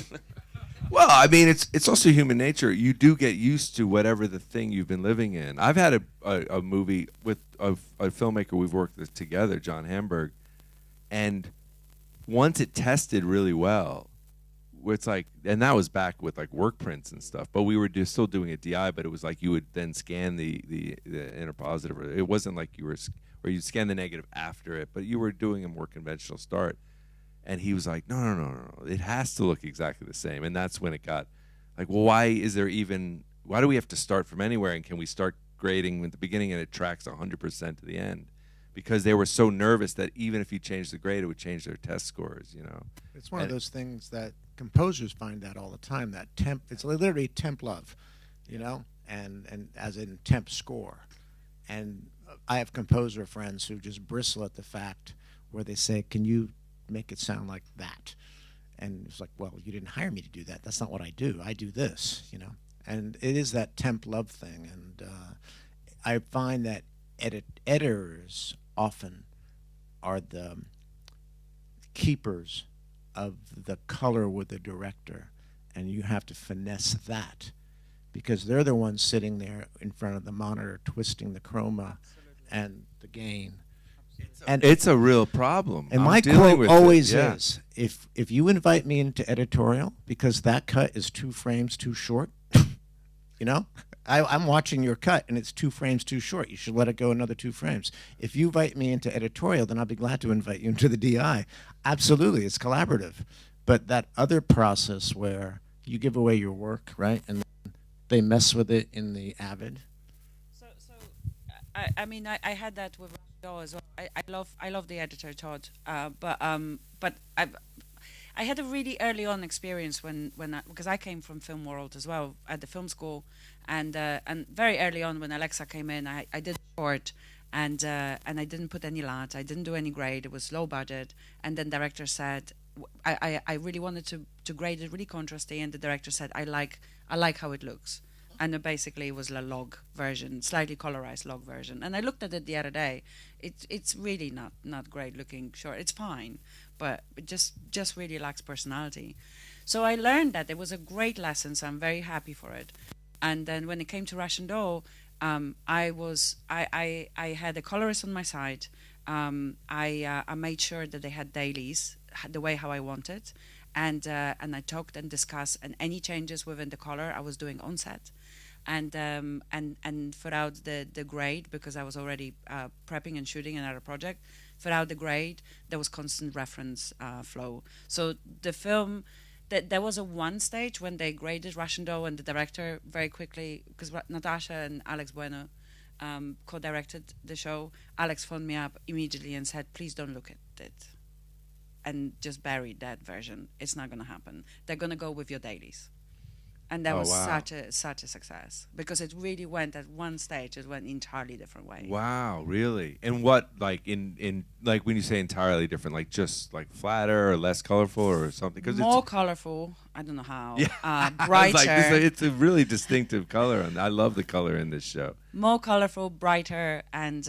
Well, I mean, it's also human nature. You do get used to whatever the thing you've been living in. I've had a movie with a filmmaker we've worked with together, John Hamburg, and once it tested really well, it's like, and that was back with like work prints and stuff, but we were still doing a DI, but it was like you would then scan the inner positive. It wasn't like you were, or you scan the negative after it, but you were doing a more conventional start. And he was like, no, it has to look exactly the same. And that's when it got like, well, why do we have to start from anywhere? And can we start grading at the beginning and it tracks 100% to the end? Because they were so nervous that even if you change the grade, it would change their test scores, It's one of those things that composers find out all the time, that it's literally temp love, and as in temp score. And I have composer friends who just bristle at the fact where they say, "Can you make it sound like that?" And it's like, well, you didn't hire me to do that. That's not what I do. I do this, And it is that temp love thing. And I find that editors often are the keepers of the color with the director, and you have to finesse that because they're the ones sitting there in front of the monitor twisting the chroma and the gain. And It's a real problem. and I'm my dealing quote with it, always yeah. is, if you invite me into editorial because that cut is 2 frames too short, you know, I'm watching your cut and it's 2 frames too short. You should let it go another 2 frames. If you invite me into editorial, then I'll be glad to invite you into the DI. Absolutely, it's collaborative. But that other process where you give away your work, right, and they mess with it in the Avid. So I mean, I had that with Rashid as well. I love the editor Todd, but I had a really early on experience because I came from film world as well at the film school, and very early on when Alexa came in, I did a short, and I didn't put any LUT, I didn't do any grade, it was low budget, and then director said, I really wanted to grade it really contrasty, and the director said I like how it looks. And basically it was a log version, slightly colorized log version. And I looked at it the other day. It's really not great looking short. It's fine, but it just really lacks personality. So I learned that. It was a great lesson, so I'm very happy for it. And then when it came to Russian Doll, I had a colorist on my side. I made sure that they had dailies the way how I wanted. And I talked and discussed, and any changes within the color I was doing on set, and throughout the grade, because I was already prepping and shooting another project. Throughout the grade, there was constant reference flow. So the film, there was a one stage when they graded Russian Doll, and the director very quickly, because Natasha and Alex Bueno co-directed the show. Alex phoned me up immediately and said, "Please don't look at it." And just buried that version. It's not going to happen. They're going to go with your dailies. And that was wow. such a success because it really went at one stage. It went entirely different way. Wow, really? And what, like in like when you say entirely different, like just like flatter or less colorful or something? Because More it's colorful. I don't know how. yeah, I was Brighter. like, it's a really distinctive color, and I love the color in this show. More colorful, brighter, and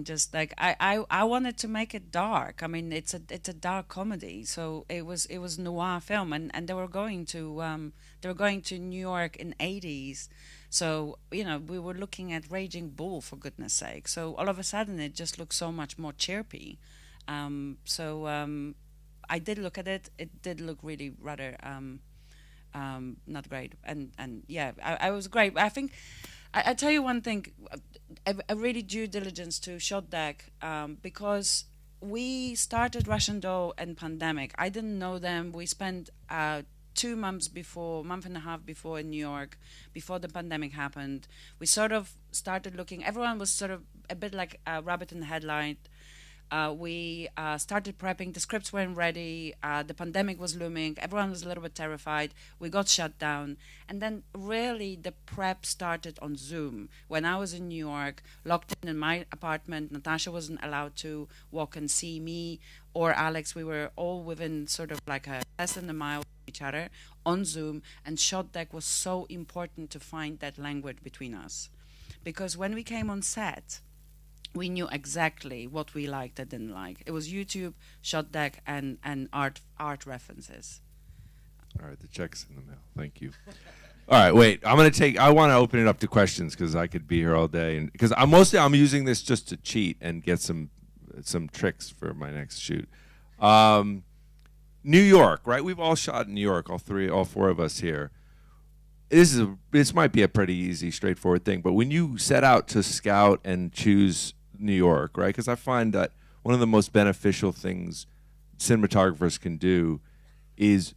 just like I wanted to make it dark. I mean, it's a dark comedy, so it was noir film, and they were going to New York in '80s, so you know we were looking at Raging Bull for goodness sake. So all of a sudden it just looked so much more chirpy. I did look at it. It did look really rather not great, and yeah, I was great. I think. I tell you one thing, a really due diligence to SHOTDECK because we started Russian Doll and pandemic. I didn't know them. We spent 2 months month and a half before in New York, before the pandemic happened. We sort of started looking. Everyone was sort of a bit like a rabbit in the headlight. We started prepping. The scripts weren't ready. The pandemic was looming. Everyone was a little bit terrified. We got shut down. And then really the prep started on Zoom. When I was in New York, locked in my apartment, Natasha wasn't allowed to walk and see me or Alex. We were all within sort of like a less than a mile of each other on Zoom. And SHOTDECK was so important to find that language between us. Because when we came on set, we knew exactly what we liked and didn't like. It was YouTube, SHOTDECK, and art references. All right, the check's in the mail. Thank you. All right, wait. I want to open it up to questions because I could be here all day, and because I'm using this just to cheat and get some tricks for my next shoot. New York, right? We've all shot in New York, all four of us here. This might be a pretty easy, straightforward thing, but when you set out to scout and choose New York, right? Because I find that one of the most beneficial things cinematographers can do is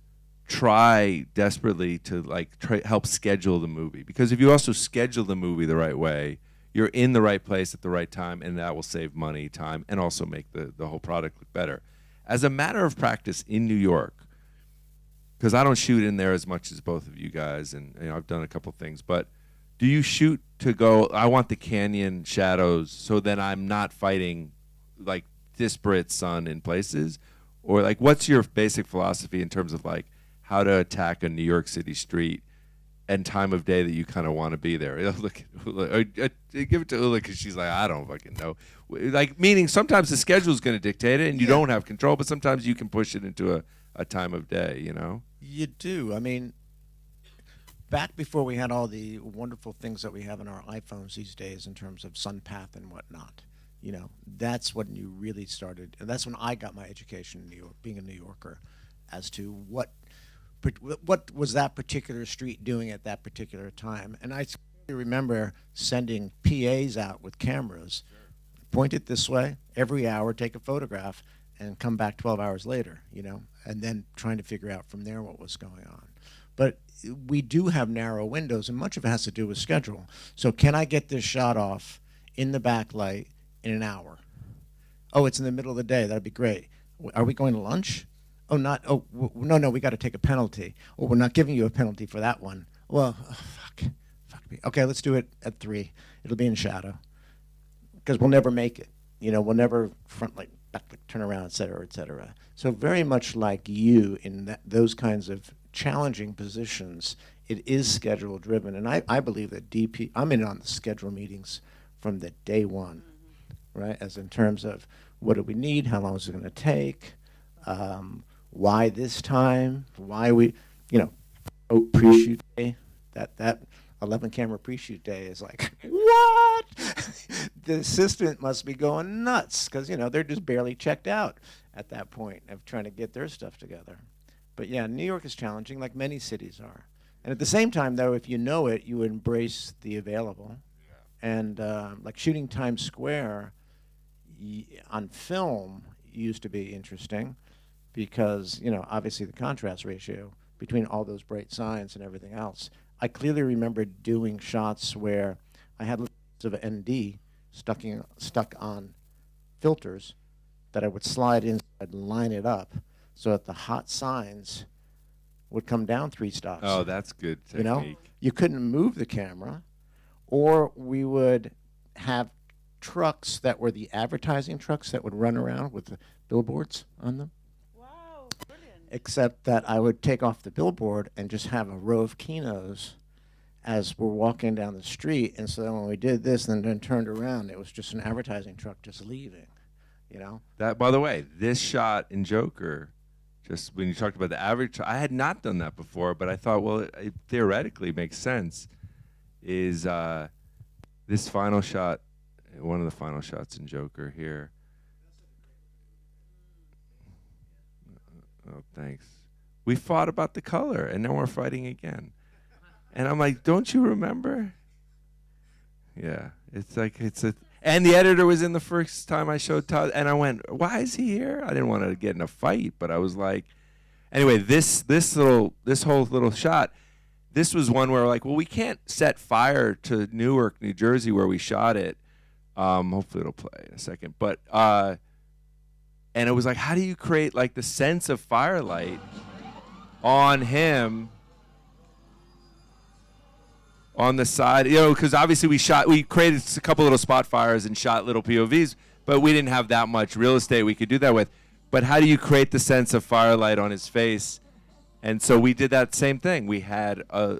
try desperately to help schedule the movie. Because if you also schedule the movie the right way, you're in the right place at the right time, and that will save money, time, and also make the whole product look better. As a matter of practice in New York, because I don't shoot in there as much as both of you guys, and I've done a couple things, but do you shoot to go, I want the canyon shadows so that I'm not fighting like disparate sun in places? Or what's your basic philosophy in terms of how to attack a New York City street and time of day that you kind of want to be there. Look at Ula, or, give it to Ula because she's like, I don't fucking know. Like, meaning sometimes the schedule is going to dictate it and you don't have control, but sometimes you can push it into a time of day, you know? You do. I mean, back before we had all the wonderful things that we have in our iPhones these days in terms of sun path and whatnot, you know, that's when you really started. And that's when I got my education in New York, being a New Yorker, as to what was that particular street doing at that particular time. And I remember sending PAs out with cameras, point it this way, every hour take a photograph, and come back 12 hours later, you know, and then trying to figure out from there what was going on. But we do have narrow windows, and much of it has to do with schedule. So can I get this shot off in the backlight in an hour? Oh, it's in the middle of the day. That'd be great. Are we going to lunch? Oh, no, we got to take a penalty. Well, we're not giving you a penalty for that one. Well, fuck me. Okay, let's do it at 3. It'll be in shadow. Because we'll never make it. You know, we'll never front light, back light, turn around, et cetera, et cetera. So very much like you in those kinds of challenging positions, it is schedule driven. And I believe that DP, I'm in on the schedule meetings from the day one, right? As in terms of what do we need, how long is it going to take, why this time, why we, you know, pre-shoot day, that 11 camera pre-shoot day is like, what? The assistant must be going nuts because, you know, they're just barely checked out at that point of trying to get their stuff together. But yeah, New York is challenging, like many cities are. And at the same time, though, if you know it, you embrace the available. And like shooting Times Square on film used to be interesting because, you know, obviously the contrast ratio between all those bright signs and everything else. I clearly remember doing shots where I had of ND stuck on filters that I would slide in and line it up so that the hot signs would come down 3 stops. Oh, that's good technique. You know, you couldn't move the camera, or we would have trucks that were the advertising trucks that would run around with the billboards on them. Wow, brilliant. Except that I would take off the billboard and just have a row of Kinos as we're walking down the street. And so then when we did this and then turned around, it was just an advertising truck just leaving, you know? That, by the way, this shot in Joker, just when you talked about the average, I had not done that before, but I thought, well, it theoretically makes sense, is this final shot, one of the final shots in Joker here. Oh, thanks. We fought about the color, and now we're fighting again. And I'm like, don't you remember? Yeah, it's like, and the editor was in the first time I showed Todd, and I went, why is he here? I didn't want to get in a fight, but I was like, anyway, this whole little shot, this was one where like, well, we can't set fire to Newark, New Jersey, where we shot it. Hopefully it'll play in a second, but and it was like, how do you create like the sense of firelight on him? On the side, you know, because obviously we created a couple little spot fires and shot little POVs, but we didn't have that much real estate we could do that with. But how do you create the sense of firelight on his face? And so we did that same thing. We had I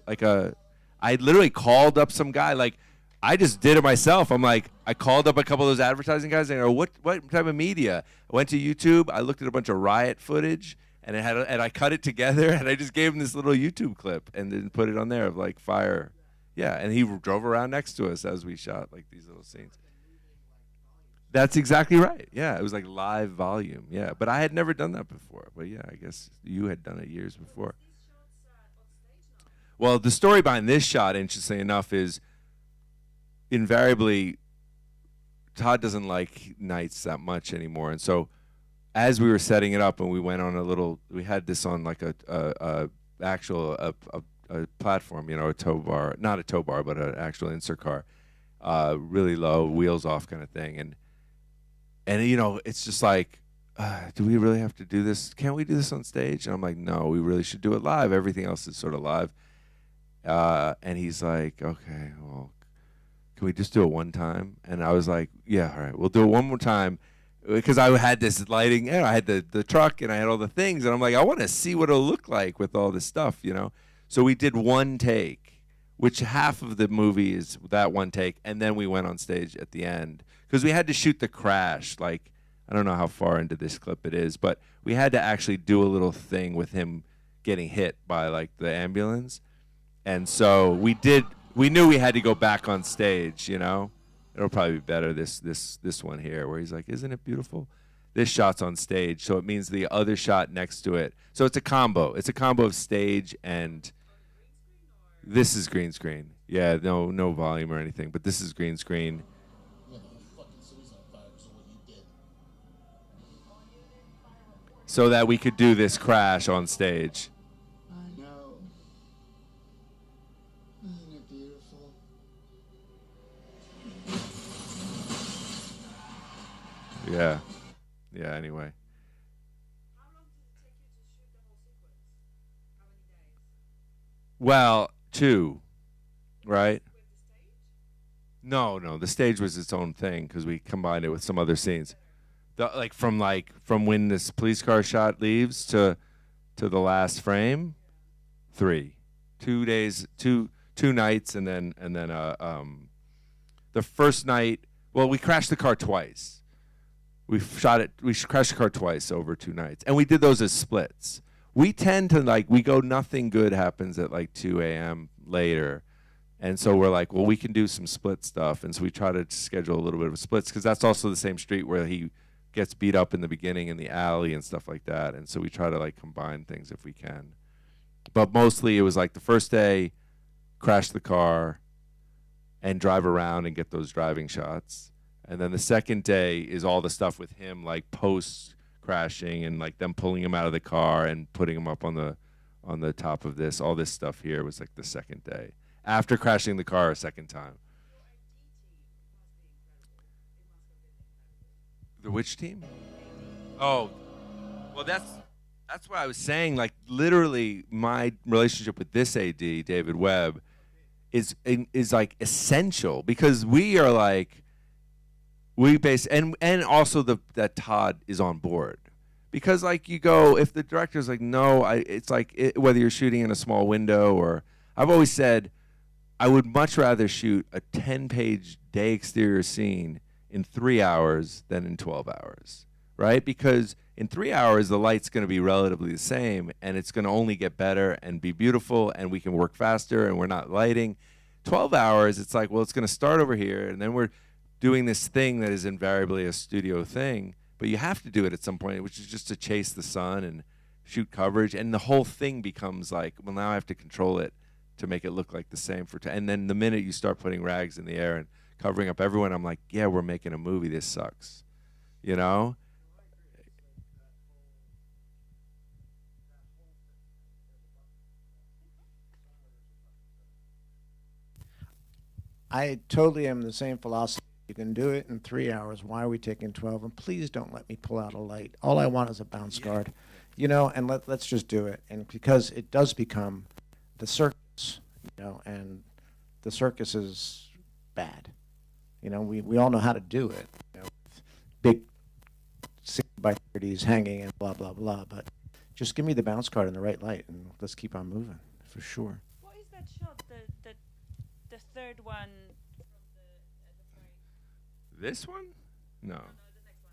literally called up some guy, like I just did it myself. I'm like, I called up a couple of those advertising guys and I go, what type of media? I went to YouTube, I looked at a bunch of riot footage, and I cut it together, and I just gave him this little YouTube clip and then put it on there of like fire. Yeah, and he drove around next to us as we shot like these little scenes. That's exactly right. Yeah, it was like live volume. Yeah, but I had never done that before. But yeah, I guess you had done it years before. Well, the story behind this shot, interestingly enough, is invariably Todd doesn't like nights that much anymore. And so as we were setting it up and we went on we had this on like a platform, you know, a tow bar, not a tow bar, but an actual insert car, really low, wheels off kind of thing. And you know, it's just like, do we really have to do this? Can't we do this on stage? And I'm like, no, we really should do it live. Everything else is sort of live. And he's like, okay, well, can we just do it one time? And I was like, yeah, all right, we'll do it one more time. Because I had this lighting, you know, I had the truck and I had all the things. And I'm like, I want to see what it'll look like with all this stuff, you know. So we did one take, which half of the movie is that one take, and then we went on stage at the end because we had to shoot the crash. Like, I don't know how far into this clip it is, but we had to actually do a little thing with him getting hit by like the ambulance, and so we did. We knew we had to go back on stage. You know, it'll probably be better this one here where he's like, "Isn't it beautiful?" This shot's on stage, so it means the other shot next to it. So it's a combo. It's a combo of stage and. This is green screen. Yeah, no volume or anything, but this is green screen. You know, fucking suicide fires are what you did. So that we could do this crash on stage. I know. Isn't it beautiful? Yeah. Yeah, anyway. How long did it take you to shoot the whole sequence? How many days? Well, 2, right? With the stage? No, the stage was its own thing because we combined it with some other scenes. From when this police car shot leaves to the last frame, 3, 2 days, 2 nights, and then the first night. Well, we crashed the car twice. We crashed the car twice over 2 nights, and we did those as splits. We tend to we go nothing good happens at like 2 a.m. later. And so we're like, well, we can do some split stuff. And so we try to schedule a little bit of splits because that's also the same street where he gets beat up in the beginning in the alley and stuff like that. And so we try to like combine things if we can. But mostly it was like the first day, crash the car and drive around and get those driving shots. And then the second day is all the stuff with him, like post crashing and like them pulling him out of the car and putting him up on the top of this. All this stuff here was like the second day after crashing the car a second time. The which team? Oh, well, that's why I was saying, like, literally my relationship with this AD, David Webb, is like essential because we are like, and also that Todd is on board because like you go, if the director's like, no, it's like whether you're shooting in a small window or I've always said I would much rather shoot a 10-page day exterior scene in 3 hours than in 12 hours, right? Because in 3 hours, the light's going to be relatively the same and it's going to only get better and be beautiful and we can work faster and we're not lighting. 12 hours, it's like, well, it's going to start over here and then we're doing this thing that is invariably a studio thing, but you have to do it at some point, which is just to chase the sun and shoot coverage, and the whole thing becomes like, well, now I have to control it to make it look like the same and then the minute you start putting rags in the air and covering up everyone, I'm like, yeah, we're making a movie. This sucks, you know? I totally am the same philosophy. You can do it in 3 hours. Why are we taking 12? And please don't let me pull out a light. All I want is a bounce guard, you know, and let's just do it. And because it does become the circus, you know, and the circus is bad. You know, we all know how to do it, you know, with big 60x30s hanging and blah, blah, blah. But just give me the bounce card and the right light, and let's keep on moving, for sure. What is that shot? The third one from the frame? This one? No. No, the next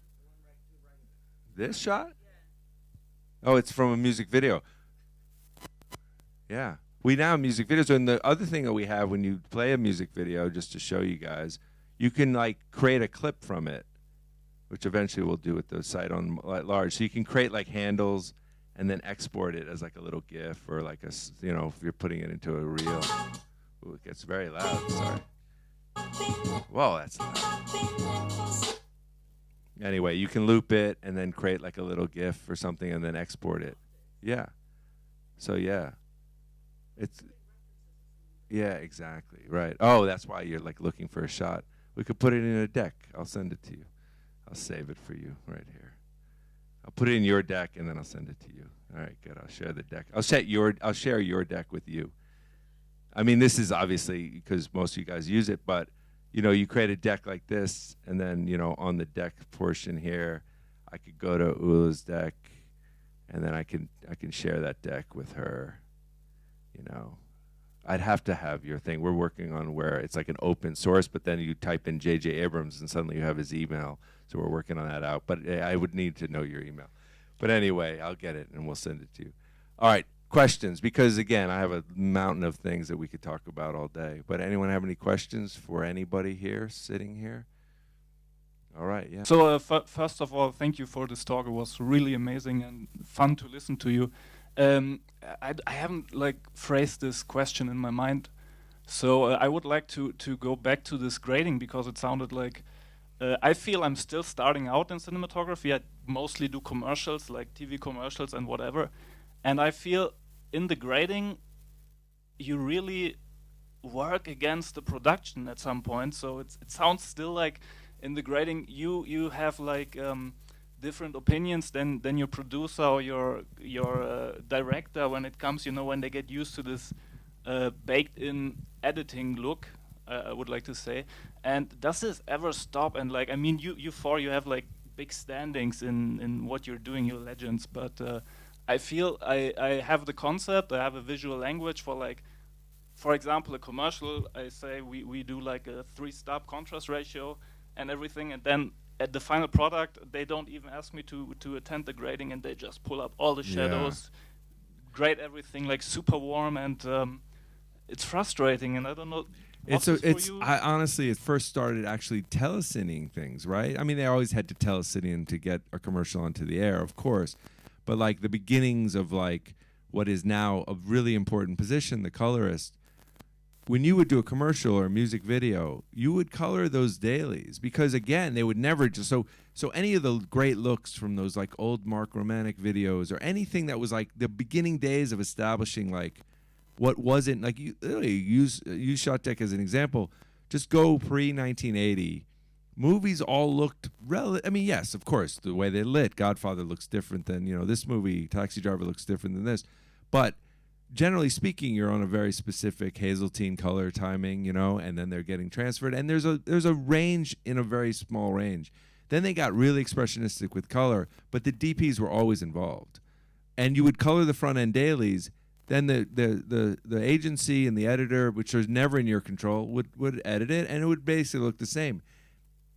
one. This shot? Yeah. Oh, it's from a music video. Yeah. We now have music videos. And the other thing that we have when you play a music video, just to show you guys, you can like create a clip from it, which eventually we'll do with the site on large. So you can create like handles and then export it as like a little GIF or like you know, if you're putting it into a reel. Ooh, it gets very loud. Sorry. Whoa, that's loud. Anyway, you can loop it and then create like a little GIF or something and then export it. Yeah. So yeah. Yeah, exactly. Right. Oh, that's why you're like looking for a shot. We could put it in a deck. I'll send it to you. I'll save it for you right here. I'll put it in your deck and then I'll send it to you. All right, good. I'll share the deck. I'll share your deck with you. I mean, this is obviously because most of you guys use it, but you know, you create a deck like this, and then you know, on the deck portion here, I could go to Ula's deck, and then I can share that deck with her. You know, I'd have to have your thing. We're working on where it's like an open source, but then you type in J.J. Abrams and suddenly you have his email. So we're working on that out. But I would need to know your email. But anyway, I'll get it and we'll send it to you. All right, questions. Because again, I have a mountain of things that we could talk about all day. But anyone have any questions for anybody here, sitting here? All right, yeah. So first of all, thank you for this talk. It was really amazing and fun to listen to you. I haven't like phrased this question in my mind, so I would like to go back to this grading because it sounded like I feel I'm still starting out in cinematography. I mostly do commercials, like TV commercials and whatever, and I feel in the grading you really work against the production at some point. So it sounds still like in the grading you have like different opinions than your producer or your director when it comes, you know, when they get used to this baked in editing look, I would like to say. And does this ever stop? And like, I mean, you four, you have like big standings in what you're doing, you're legends, but I feel I have the concept, I have a visual language for like, for example, a commercial. I say we do like a 3-stop contrast ratio and everything, and then at the final product, they don't even ask me to attend the grading, and they just pull up all the shadows, grade everything like super warm, and it's frustrating. And I don't know. Honestly, it first started actually telecining things, right? I mean, they always had to telecine to get a commercial onto the air, of course, but like the beginnings of like what is now a really important position, the colorist. When you would do a commercial or a music video, you would color those dailies because, again, they would never just so any of the great looks from those like old Mark Romanek videos or anything that was like the beginning days of establishing like what wasn't like you literally use SHOTDECK as an example. Just go pre-1980. Movies all looked I mean, yes, of course, the way they lit. Godfather looks different than, you know, this movie. Taxi Driver looks different than this, but generally speaking, you're on a very specific Hazeltine color timing, you know, and then they're getting transferred. And there's a range in a very small range. Then they got really expressionistic with color, but the DPs were always involved. And you would color the front end dailies. Then the agency and the editor, which was never in your control, would edit it, and it would basically look the same.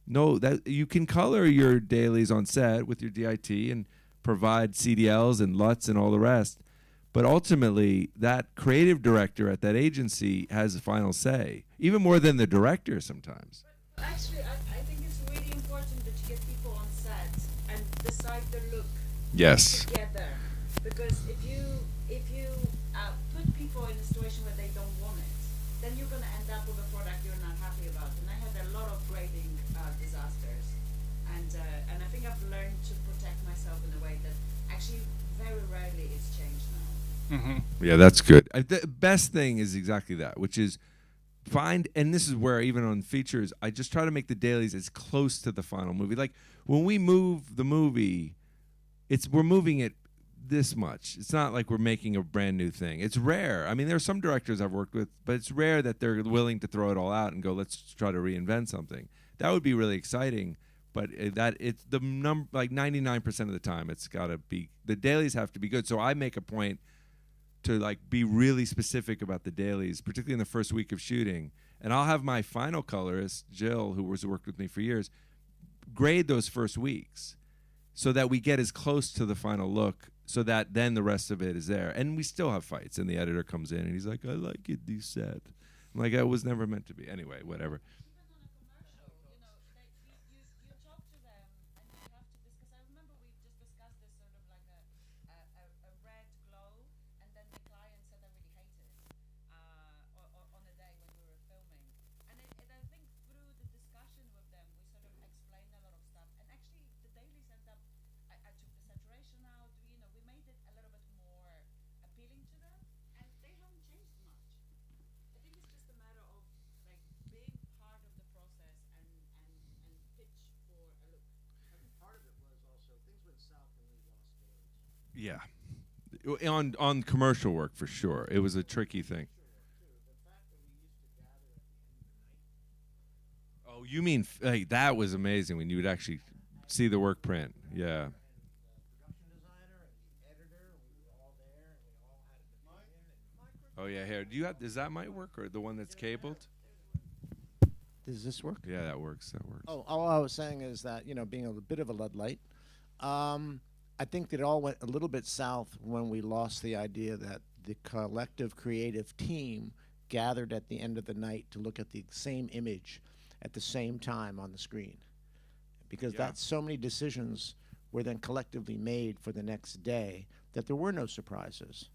No, that you can color your dailies on set with your DIT and provide CDLs and LUTs and all the rest. But ultimately, that creative director at that agency has the final say, even more than the director sometimes. But actually, I think it's really important that you get people on set and decide the look together. Because if you put people in a situation where they don't want it, then you're going to end up with a product you're not happy about. And I had a lot of grading disasters. And I think I've learned to protect myself in a way that actually very rarely it's changed now. Mm-hmm. Yeah, that's good. The best thing is exactly that, which is find, and this is where even on features, I just try to make the dailies as close to the final movie. Like when we move the movie, we're moving it this much. It's not like we're making a brand new thing. It's rare. I mean, there are some directors I've worked with, but it's rare that they're willing to throw it all out and go, let's try to reinvent something. That would be really exciting. But it's the number, like 99% of the time, it's got to be, the dailies have to be good. So I make a point to like be really specific about the dailies, particularly in the first week of shooting. And I'll have my final colorist, Jill, who worked with me for years, grade those first weeks so that we get as close to the final look so that then the rest of it is there. And we still have fights, and the editor comes in and he's like, I like it, you said. I'm like, it was never meant to be. Anyway, whatever. Yeah, on commercial work for sure. It was a tricky thing. Oh, you mean hey, that was amazing when you would actually see the work print. Yeah. Production designer and the editor, we were all there, and we all had a opinion. Oh yeah, here. Do you have? Does that might work or the one that's cabled? Does this work? Yeah, that works. That works. Oh, all I was saying is that, being a bit of a Luddite, I think that it all went a little bit south when we lost the idea that the collective creative team gathered at the end of the night to look at the same image at the same time on the screen. Because that's so many decisions were then collectively made for the next day that there were no surprises.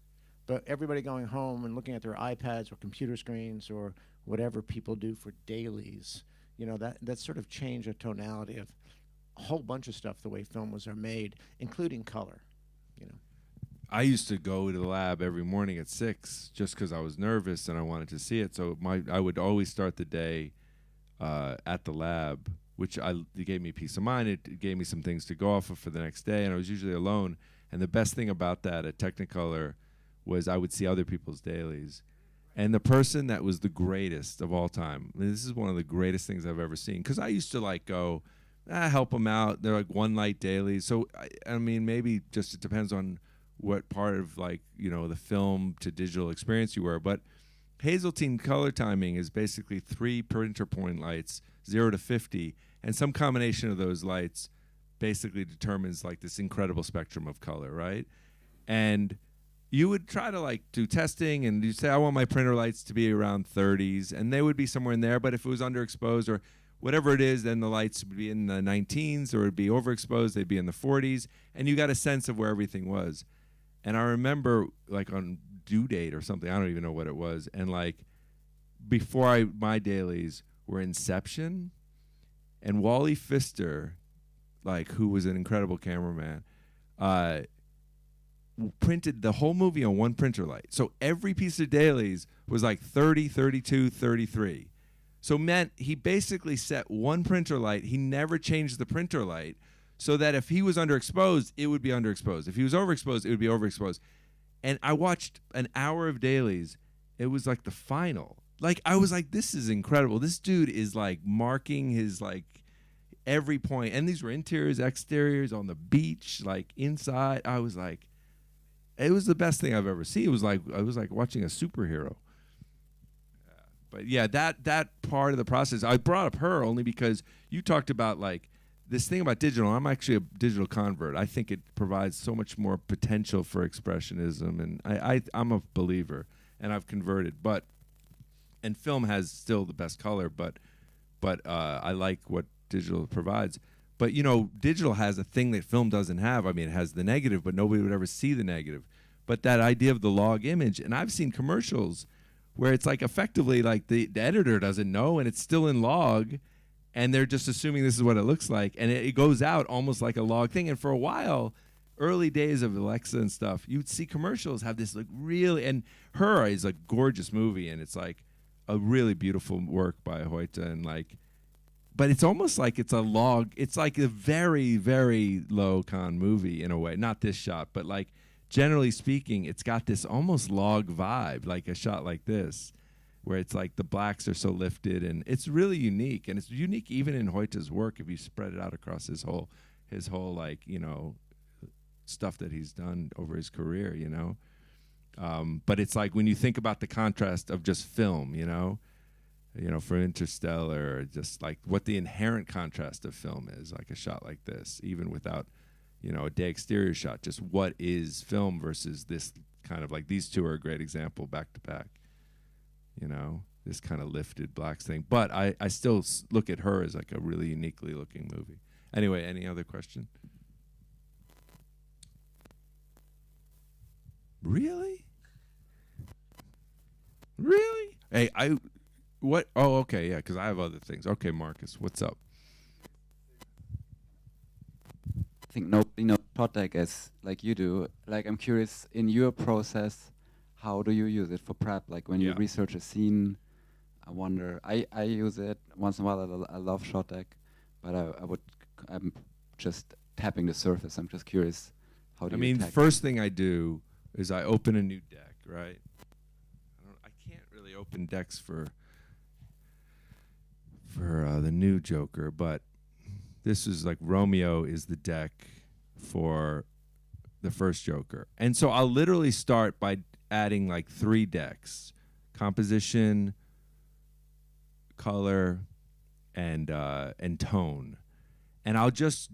But everybody going home and looking at their iPads or computer screens or whatever people do for dailies, that sort of changed the tonality of a whole bunch of stuff, the way films are made, including color. I used to go to the lab every morning at 6 just because I was nervous and I wanted to see it. So I would always start the day at the lab, which it gave me peace of mind. It gave me some things to go off of for the next day, and I was usually alone. And the best thing about that at Technicolor was I would see other people's dailies. And the person that was the greatest of all time, this is one of the greatest things I've ever seen, because I used to go, help them out. They're like one light dailies. So, I mean, maybe just it depends on what part of the film to digital experience you were. But Hazeltine color timing is basically 3 printer point lights, 0 to 50, and some combination of those lights basically determines this incredible spectrum of color, right? And you would try to do testing, and you say, I want my printer lights to be around 30s, and they would be somewhere in there. But if it was underexposed or whatever it is, then the lights would be in the 19s, or it'd be overexposed, they'd be in the 40s, and you got a sense of where everything was. And I remember on due date or something, I don't even know what it was, and before my dailies were Inception, and Wally Pfister, who was an incredible cameraman, printed the whole movie on one printer light. So every piece of dailies was 30, 32, 33. So meant he basically set one printer light. He never changed the printer light, so that if he was underexposed, it would be underexposed. If he was overexposed, it would be overexposed. And I watched an hour of dailies. It was the final. I was this is incredible. This dude is marking his every point. And these were interiors, exteriors, on the beach, inside. I was it was the best thing I've ever seen. It was I was watching a superhero. But yeah, that part of the process, I brought up her only because you talked about this thing about digital. I'm actually a digital convert. I think it provides so much more potential for expressionism, and I'm a believer, and I've converted. And film has still the best color, but I like what digital provides. But digital has a thing that film doesn't have. I mean, it has the negative, but nobody would ever see the negative. But that idea of the log image, and I've seen commercials where it's effectively the editor doesn't know, and it's still in log, and they're just assuming this is what it looks like, and it goes out almost like a log thing. And for a while, early days of Alexa and stuff, you'd see commercials have this really, and Her is a gorgeous movie, and it's a really beautiful work by Hoyte, and but it's almost it's a log. It's a very, very low con movie in a way. Not this shot, but generally speaking, it's got this almost log vibe, a shot like this, where it's the blacks are so lifted, and it's really unique. And it's unique even in Hoyte's work if you spread it out across his whole stuff that he's done over his career, But it's when you think about the contrast of just film, for Interstellar, just what the inherent contrast of film is, a shot like this, even without, a day exterior shot, just what is film versus this kind of these two are a great example back to back, this kind of lifted blacks thing. But I still look at Her as a really uniquely looking movie. Anyway, any other question? Really? Really? Hey, what? Oh, okay, yeah, because I have other things. Okay, Marcus, what's up? I think nobody knows SHOTDECK as you do. I'm curious, in your process, how do you use it for prep? When you research a scene, I wonder. I use it once in a while. I love SHOTDECK, but I'm just tapping the surface. I'm just curious, how do you? I mean, first thing I do is I open a new deck, right? I can't really open decks for the new Joker, but this is Romeo is the deck for the first Joker. And so I'll literally start by adding like 3 decks: composition, color, and tone. And I'll just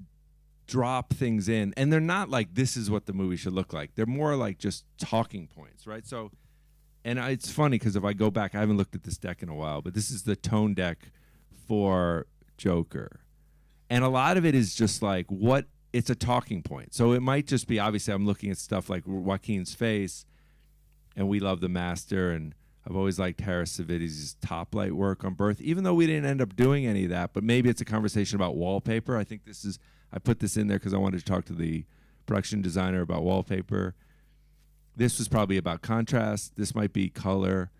drop things in, and they're not like this is what the movie should look like. They're more like just talking points, right? So, and it's funny because if I go back, I haven't looked at this deck in a while, but this is the tone deck for Joker, and a lot of it is just like what it's a talking point. So it might just be, obviously I'm looking at stuff like Joaquin's face, and we love the master, and I've always liked Harris Savides' top light work on Birth, even though we didn't end up doing any of that. But maybe it's a conversation about wallpaper. I think I put this in there because I wanted to talk to the production designer about wallpaper. This was probably about contrast. This might be color,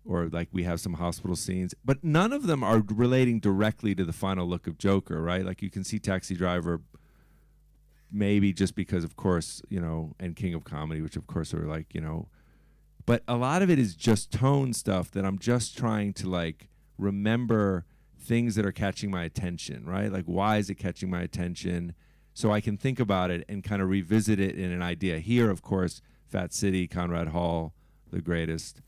or like we have some hospital scenes. But none of them are relating directly to the final look of Joker, right? Like you can see Taxi Driver, maybe just because, of course, and King of Comedy, which of course are like, but a lot of it is just tone stuff that I'm just trying to like remember things that are catching my attention, right? Like, why is it catching my attention? So I can think about it and kind of revisit it in an idea. Here, of course, Fat City, Conrad Hall, the greatest.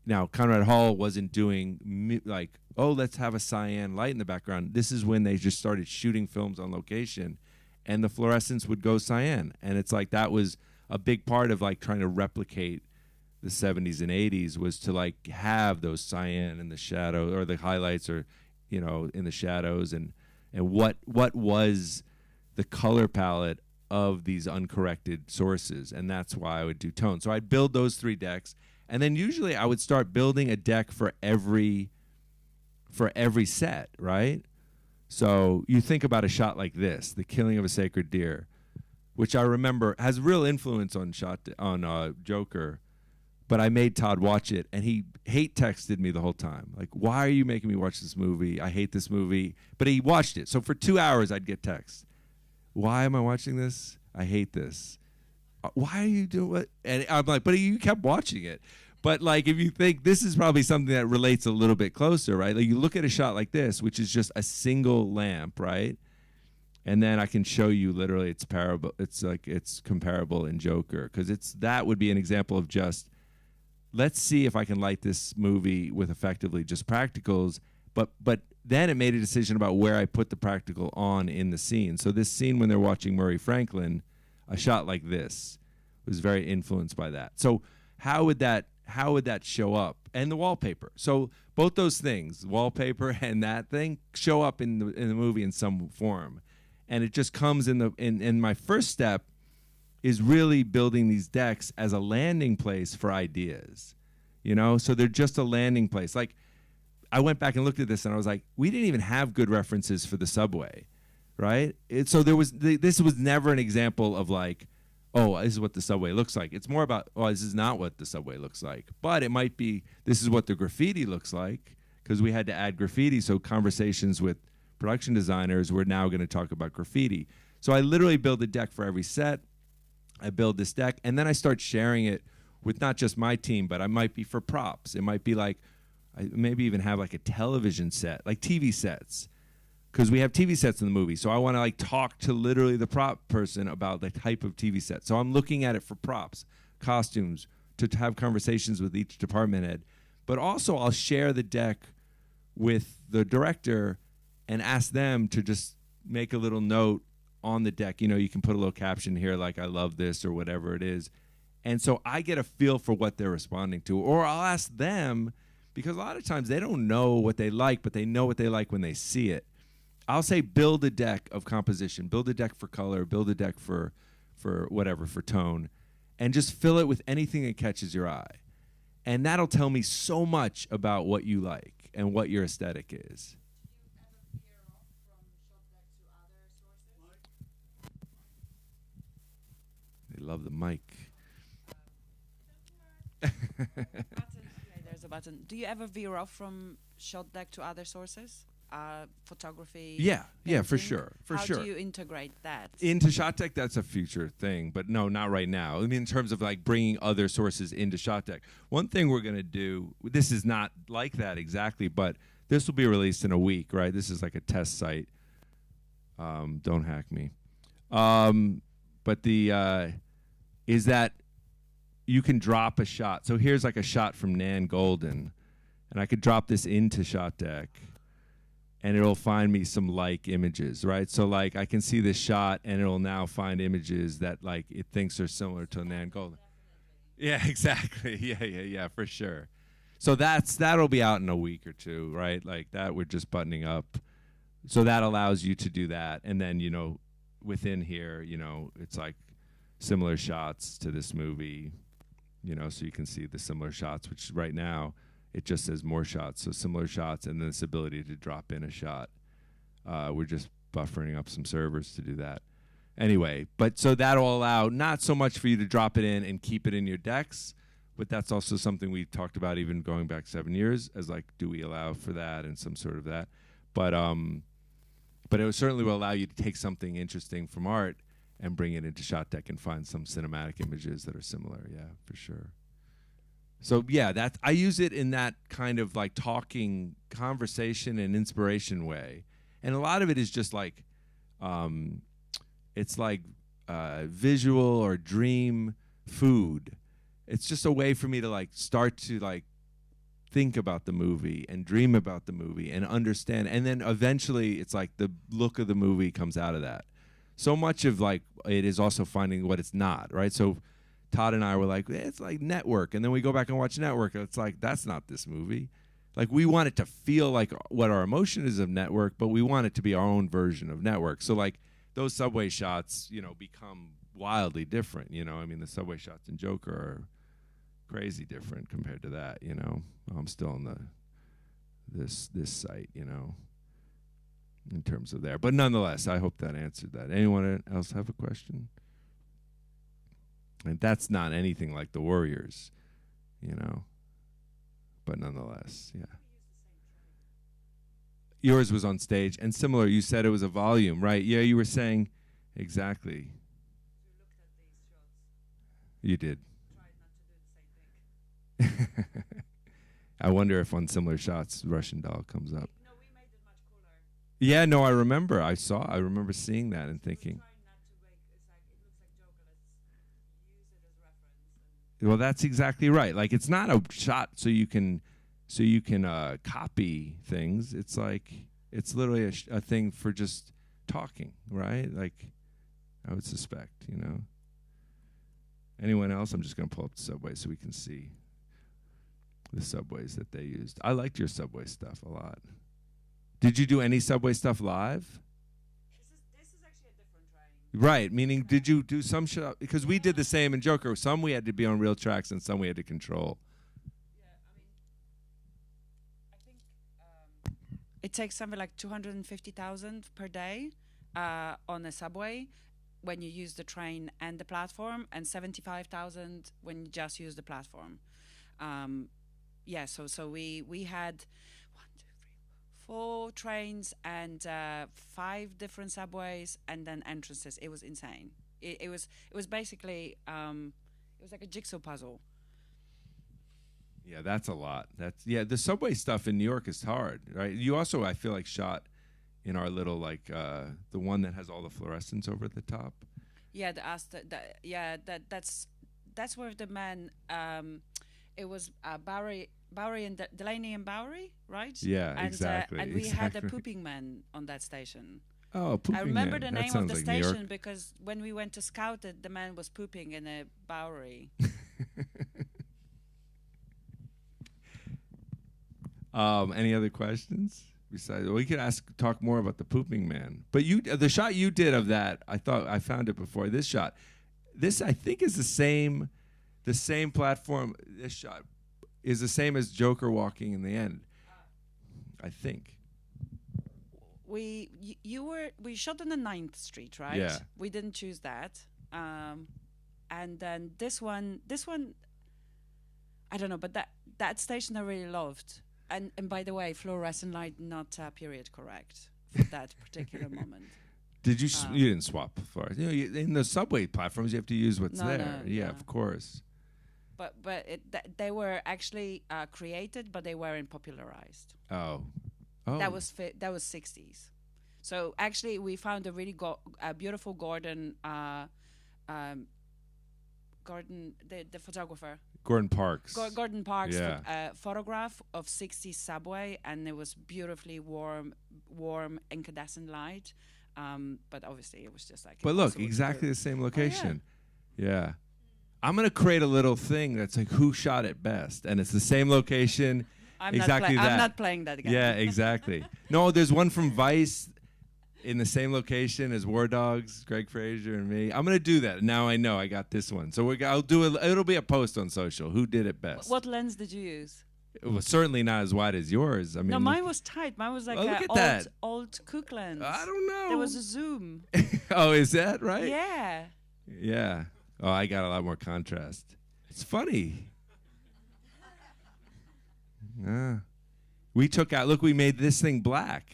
Now, Conrad Hall wasn't doing like, oh, let's have a cyan light in the background. This is when they just started shooting films on location, and the fluorescence would go cyan. And it's like that was a big part of like trying to replicate the 70s and 80s, was to like have those cyan in the shadow, or the highlights, or in the shadows, and what was the color palette of these uncorrected sources. And that's why I would do tone. So I'd build those 3 decks, and then usually I would start building a deck for every set, right? So you think about a shot like this, The Killing of a Sacred Deer, which I remember has real influence on Joker. But I made Todd watch it, and he hate texted me the whole time. Like, why are you making me watch this movie? I hate this movie. But he watched it. So for 2 hours, I'd get texts. Why am I watching this? I hate this. Why are you doing what? And I'm like, but you kept watching it. But like, if you think this is probably something that relates a little bit closer, right? Like you look at a shot like this, which is just a single lamp, right? And then I can show you literally it's parable. It's like it's comparable in Joker, because that would be an example of just, let's see if I can light this movie with effectively just practicals. But then it made a decision about where I put the practical on in the scene. So this scene when they're watching Murray Franklin, a shot like this was very influenced by that. So how would that show up? And the wallpaper. So both those things, wallpaper and that thing, show up in the movie in some form. And it just comes in my first step is really building these decks as a landing place for ideas, So they're just a landing place. Like, I went back and looked at this, and I was like, we didn't even have good references for the subway, right? So this was never an example of like, oh, this is what the subway looks like. It's more about, oh, this is not what the subway looks like. But it might be, this is what the graffiti looks like, because we had to add graffiti. So conversations with production designers, we're now going to talk about graffiti. So I literally build a deck for every set. I build this deck, and then I start sharing it with not just my team, but I might be for props. It might be like, I maybe even have like a television set, like TV sets, because we have TV sets in the movie. So I want to like talk to literally the prop person about the type of TV set. So I'm looking at it for props, costumes, to have conversations with each department head. But also I'll share the deck with the director and ask them to just make a little note on the deck. You can put a little caption here like, I love this, or whatever it is. And so I get a feel for what they're responding to. Or I'll ask them, because a lot of times they don't know what they like, but they know what they like when they see it. I'll say build a deck of composition, build a deck for color, build a deck for whatever, for tone, and just fill it with anything that catches your eye. And that'll tell me so much about what you like and what your aesthetic is. They love the mic. There's a button. Do you ever veer off from shot deck to other sources? Photography? Yeah, for painting? sure. How do you integrate that? Into ShotDeck, that's a future thing, but no, not right now. I mean, in terms of like bringing other sources into ShotDeck. One thing we're going to do, this is not like that exactly, but this will be released in a week, right? This is like a test site. Don't hack me. But is that you can drop a shot. So here's like a shot from Nan Golden, and I could drop this into SHOTDECK, and it'll find me some like images, right? So like I can see this shot, and it'll now find images that like it thinks are similar to Nan Golden. Yeah, exactly. Yeah, for sure. So that'll be out in a week or two, right? Like that, we're just buttoning up. So that allows you to do that, and then within here, it's like similar shots to this movie, so you can see the similar shots. Which right now it just says more shots, so similar shots, and then this ability to drop in a shot. We're just buffering up some servers to do that. Anyway, but so that'll allow not so much for you to drop it in and keep it in your decks, but that's also something we talked about even going back 7 years as like, do we allow for that and some sort of that? But it certainly will allow you to take something interesting from art and bring it into SHOTDECK and find some cinematic images that are similar. Yeah, for sure. So yeah, I use it in that kind of like talking, conversation, and inspiration way. And a lot of it is just like, it's like visual or dream food. It's just a way for me to like start to like think about the movie and dream about the movie and understand. And then eventually it's like the look of the movie comes out of that. So much of like it is also finding what it's not, right? So Todd and I were like, it's like Network. And then we go back and watch Network. And it's like, that's not this movie. Like we want it to feel like what our emotion is of Network, but we want it to be our own version of Network. So like those subway shots, become wildly different. I mean, the subway shots in Joker are crazy different compared to that. I'm still on this site, in terms of there. But nonetheless, I hope that answered that. Anyone else have a question? And that's not anything like the Warriors, but nonetheless, yeah. Yours was on stage, and similar, you said it was a volume, right? Yeah, you were saying, exactly. You did. I wonder if on similar shots, Russian Doll comes up. No, we made it much cooler. Yeah, no, I remember. I remember seeing that and thinking. Well, that's exactly right. Like, it's not a shot so you can copy things. It's like, it's literally a thing for just talking, right? Like, I would suspect, Anyone else? I'm just going to pull up the subway so we can see the subways that they used. I liked your subway stuff a lot. Did you do any subway stuff live? This is actually a different train. Right, meaning did you do some shot? Because we did the same in Joker. Some we had to be on real tracks and some we had to control. Yeah, I think it takes something like 250,000 per day on a subway when you use the train and the platform, and 75,000 when you just use the platform. So we had 4 trains and 5 different subways and then entrances. It was insane. It was basically it was like a jigsaw puzzle. Yeah, that's a lot. The subway stuff in New York is hard, right? You also, I feel like, shot in our little like the one that has all the fluorescents over the top. Yeah, that's where the man. It was Bowery and Delaney and Bowery, right? Yeah, exactly. And we had a pooping man on that station. Oh, pooping man. I remember the name of the like station because when we went to scout it, the man was pooping in a Bowery. Any other questions? Besides, we could talk more about the pooping man. But the shot you did of that, I thought I found it before. This shot, I think is the same platform. This shot is the same as Joker walking in the end, I think. We shot on the 9th Street, right? Yeah. We didn't choose that, and then this one, I don't know, but that station I really loved. And by the way, fluorescent light not period correct for that particular moment. Did you? You didn't swap for it. In the subway platforms, you have to use what's there. No, yeah, of course. But they were actually created, but they weren't popularized. Oh. That was 60s. So actually, we found a really beautiful Gordon the photographer. Gordon Parks. Gordon Parks' Yeah. photograph of 60s subway, and it was beautifully warm, incandescent light. But obviously, it was just like. But look, impossible to exactly do. the same location. Yeah. I'm going to create a little thing that's like who shot it best. And it's the same location. Exactly that. I'm not playing that again. Yeah, exactly. No, there's one from Vice in the same location as War Dogs, Greg Fraser and me. I'm going to do that. Now I know I got this one. So I'll do it. It'll be a post on social. Who did it best? What lens did you use? It was certainly not as wide as yours. I mean, No, mine was tight. Mine was like look an at that. old Cook lens. I don't know. There was a zoom. Oh, is that right? Yeah. Yeah. Oh, I got a lot more contrast. It's funny. We took out. Look, we made this thing black.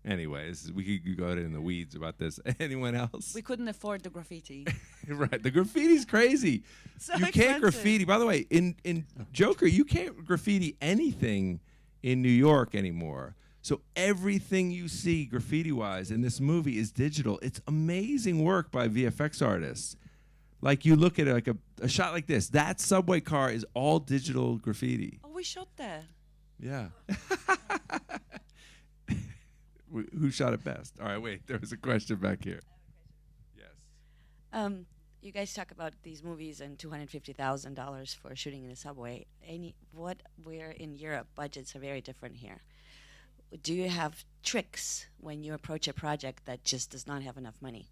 Anyways, we could go in the weeds about this. Anyone else? We couldn't afford the graffiti. Right. The graffiti's crazy. So you expensive. can't graffiti. By the way, in Joker, you can't graffiti anything in New York anymore. So everything you see graffiti-wise in this movie is digital. It's amazing work by VFX artists. Like you look at it, like a shot like this. That subway car is all digital graffiti. Oh, we shot there. Yeah. Who shot it best? All right, wait. There was a question back here. Yes. You guys talk about these movies and $250,000 for shooting in a subway. Where in Europe, budgets are very different here. Do you have tricks when you approach a project that just does not have enough money?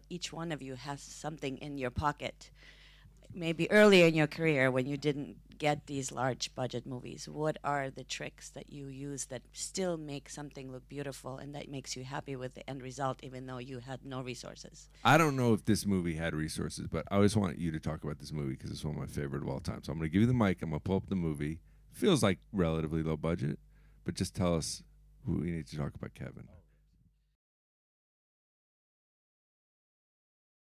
Each one of you has something in your pocket. Maybe earlier in your career when you didn't get these large budget movies, what are the tricks that you use that still make something look beautiful and that makes you happy with the end result even though you had no resources? I don't know if this movie had resources, but I always want you to talk about this movie because it's one of my favorite of all time. So I'm going to give you the mic. I'm going to pull up the movie. Feels like relatively low budget, but just tell us who we need to talk about, Kevin.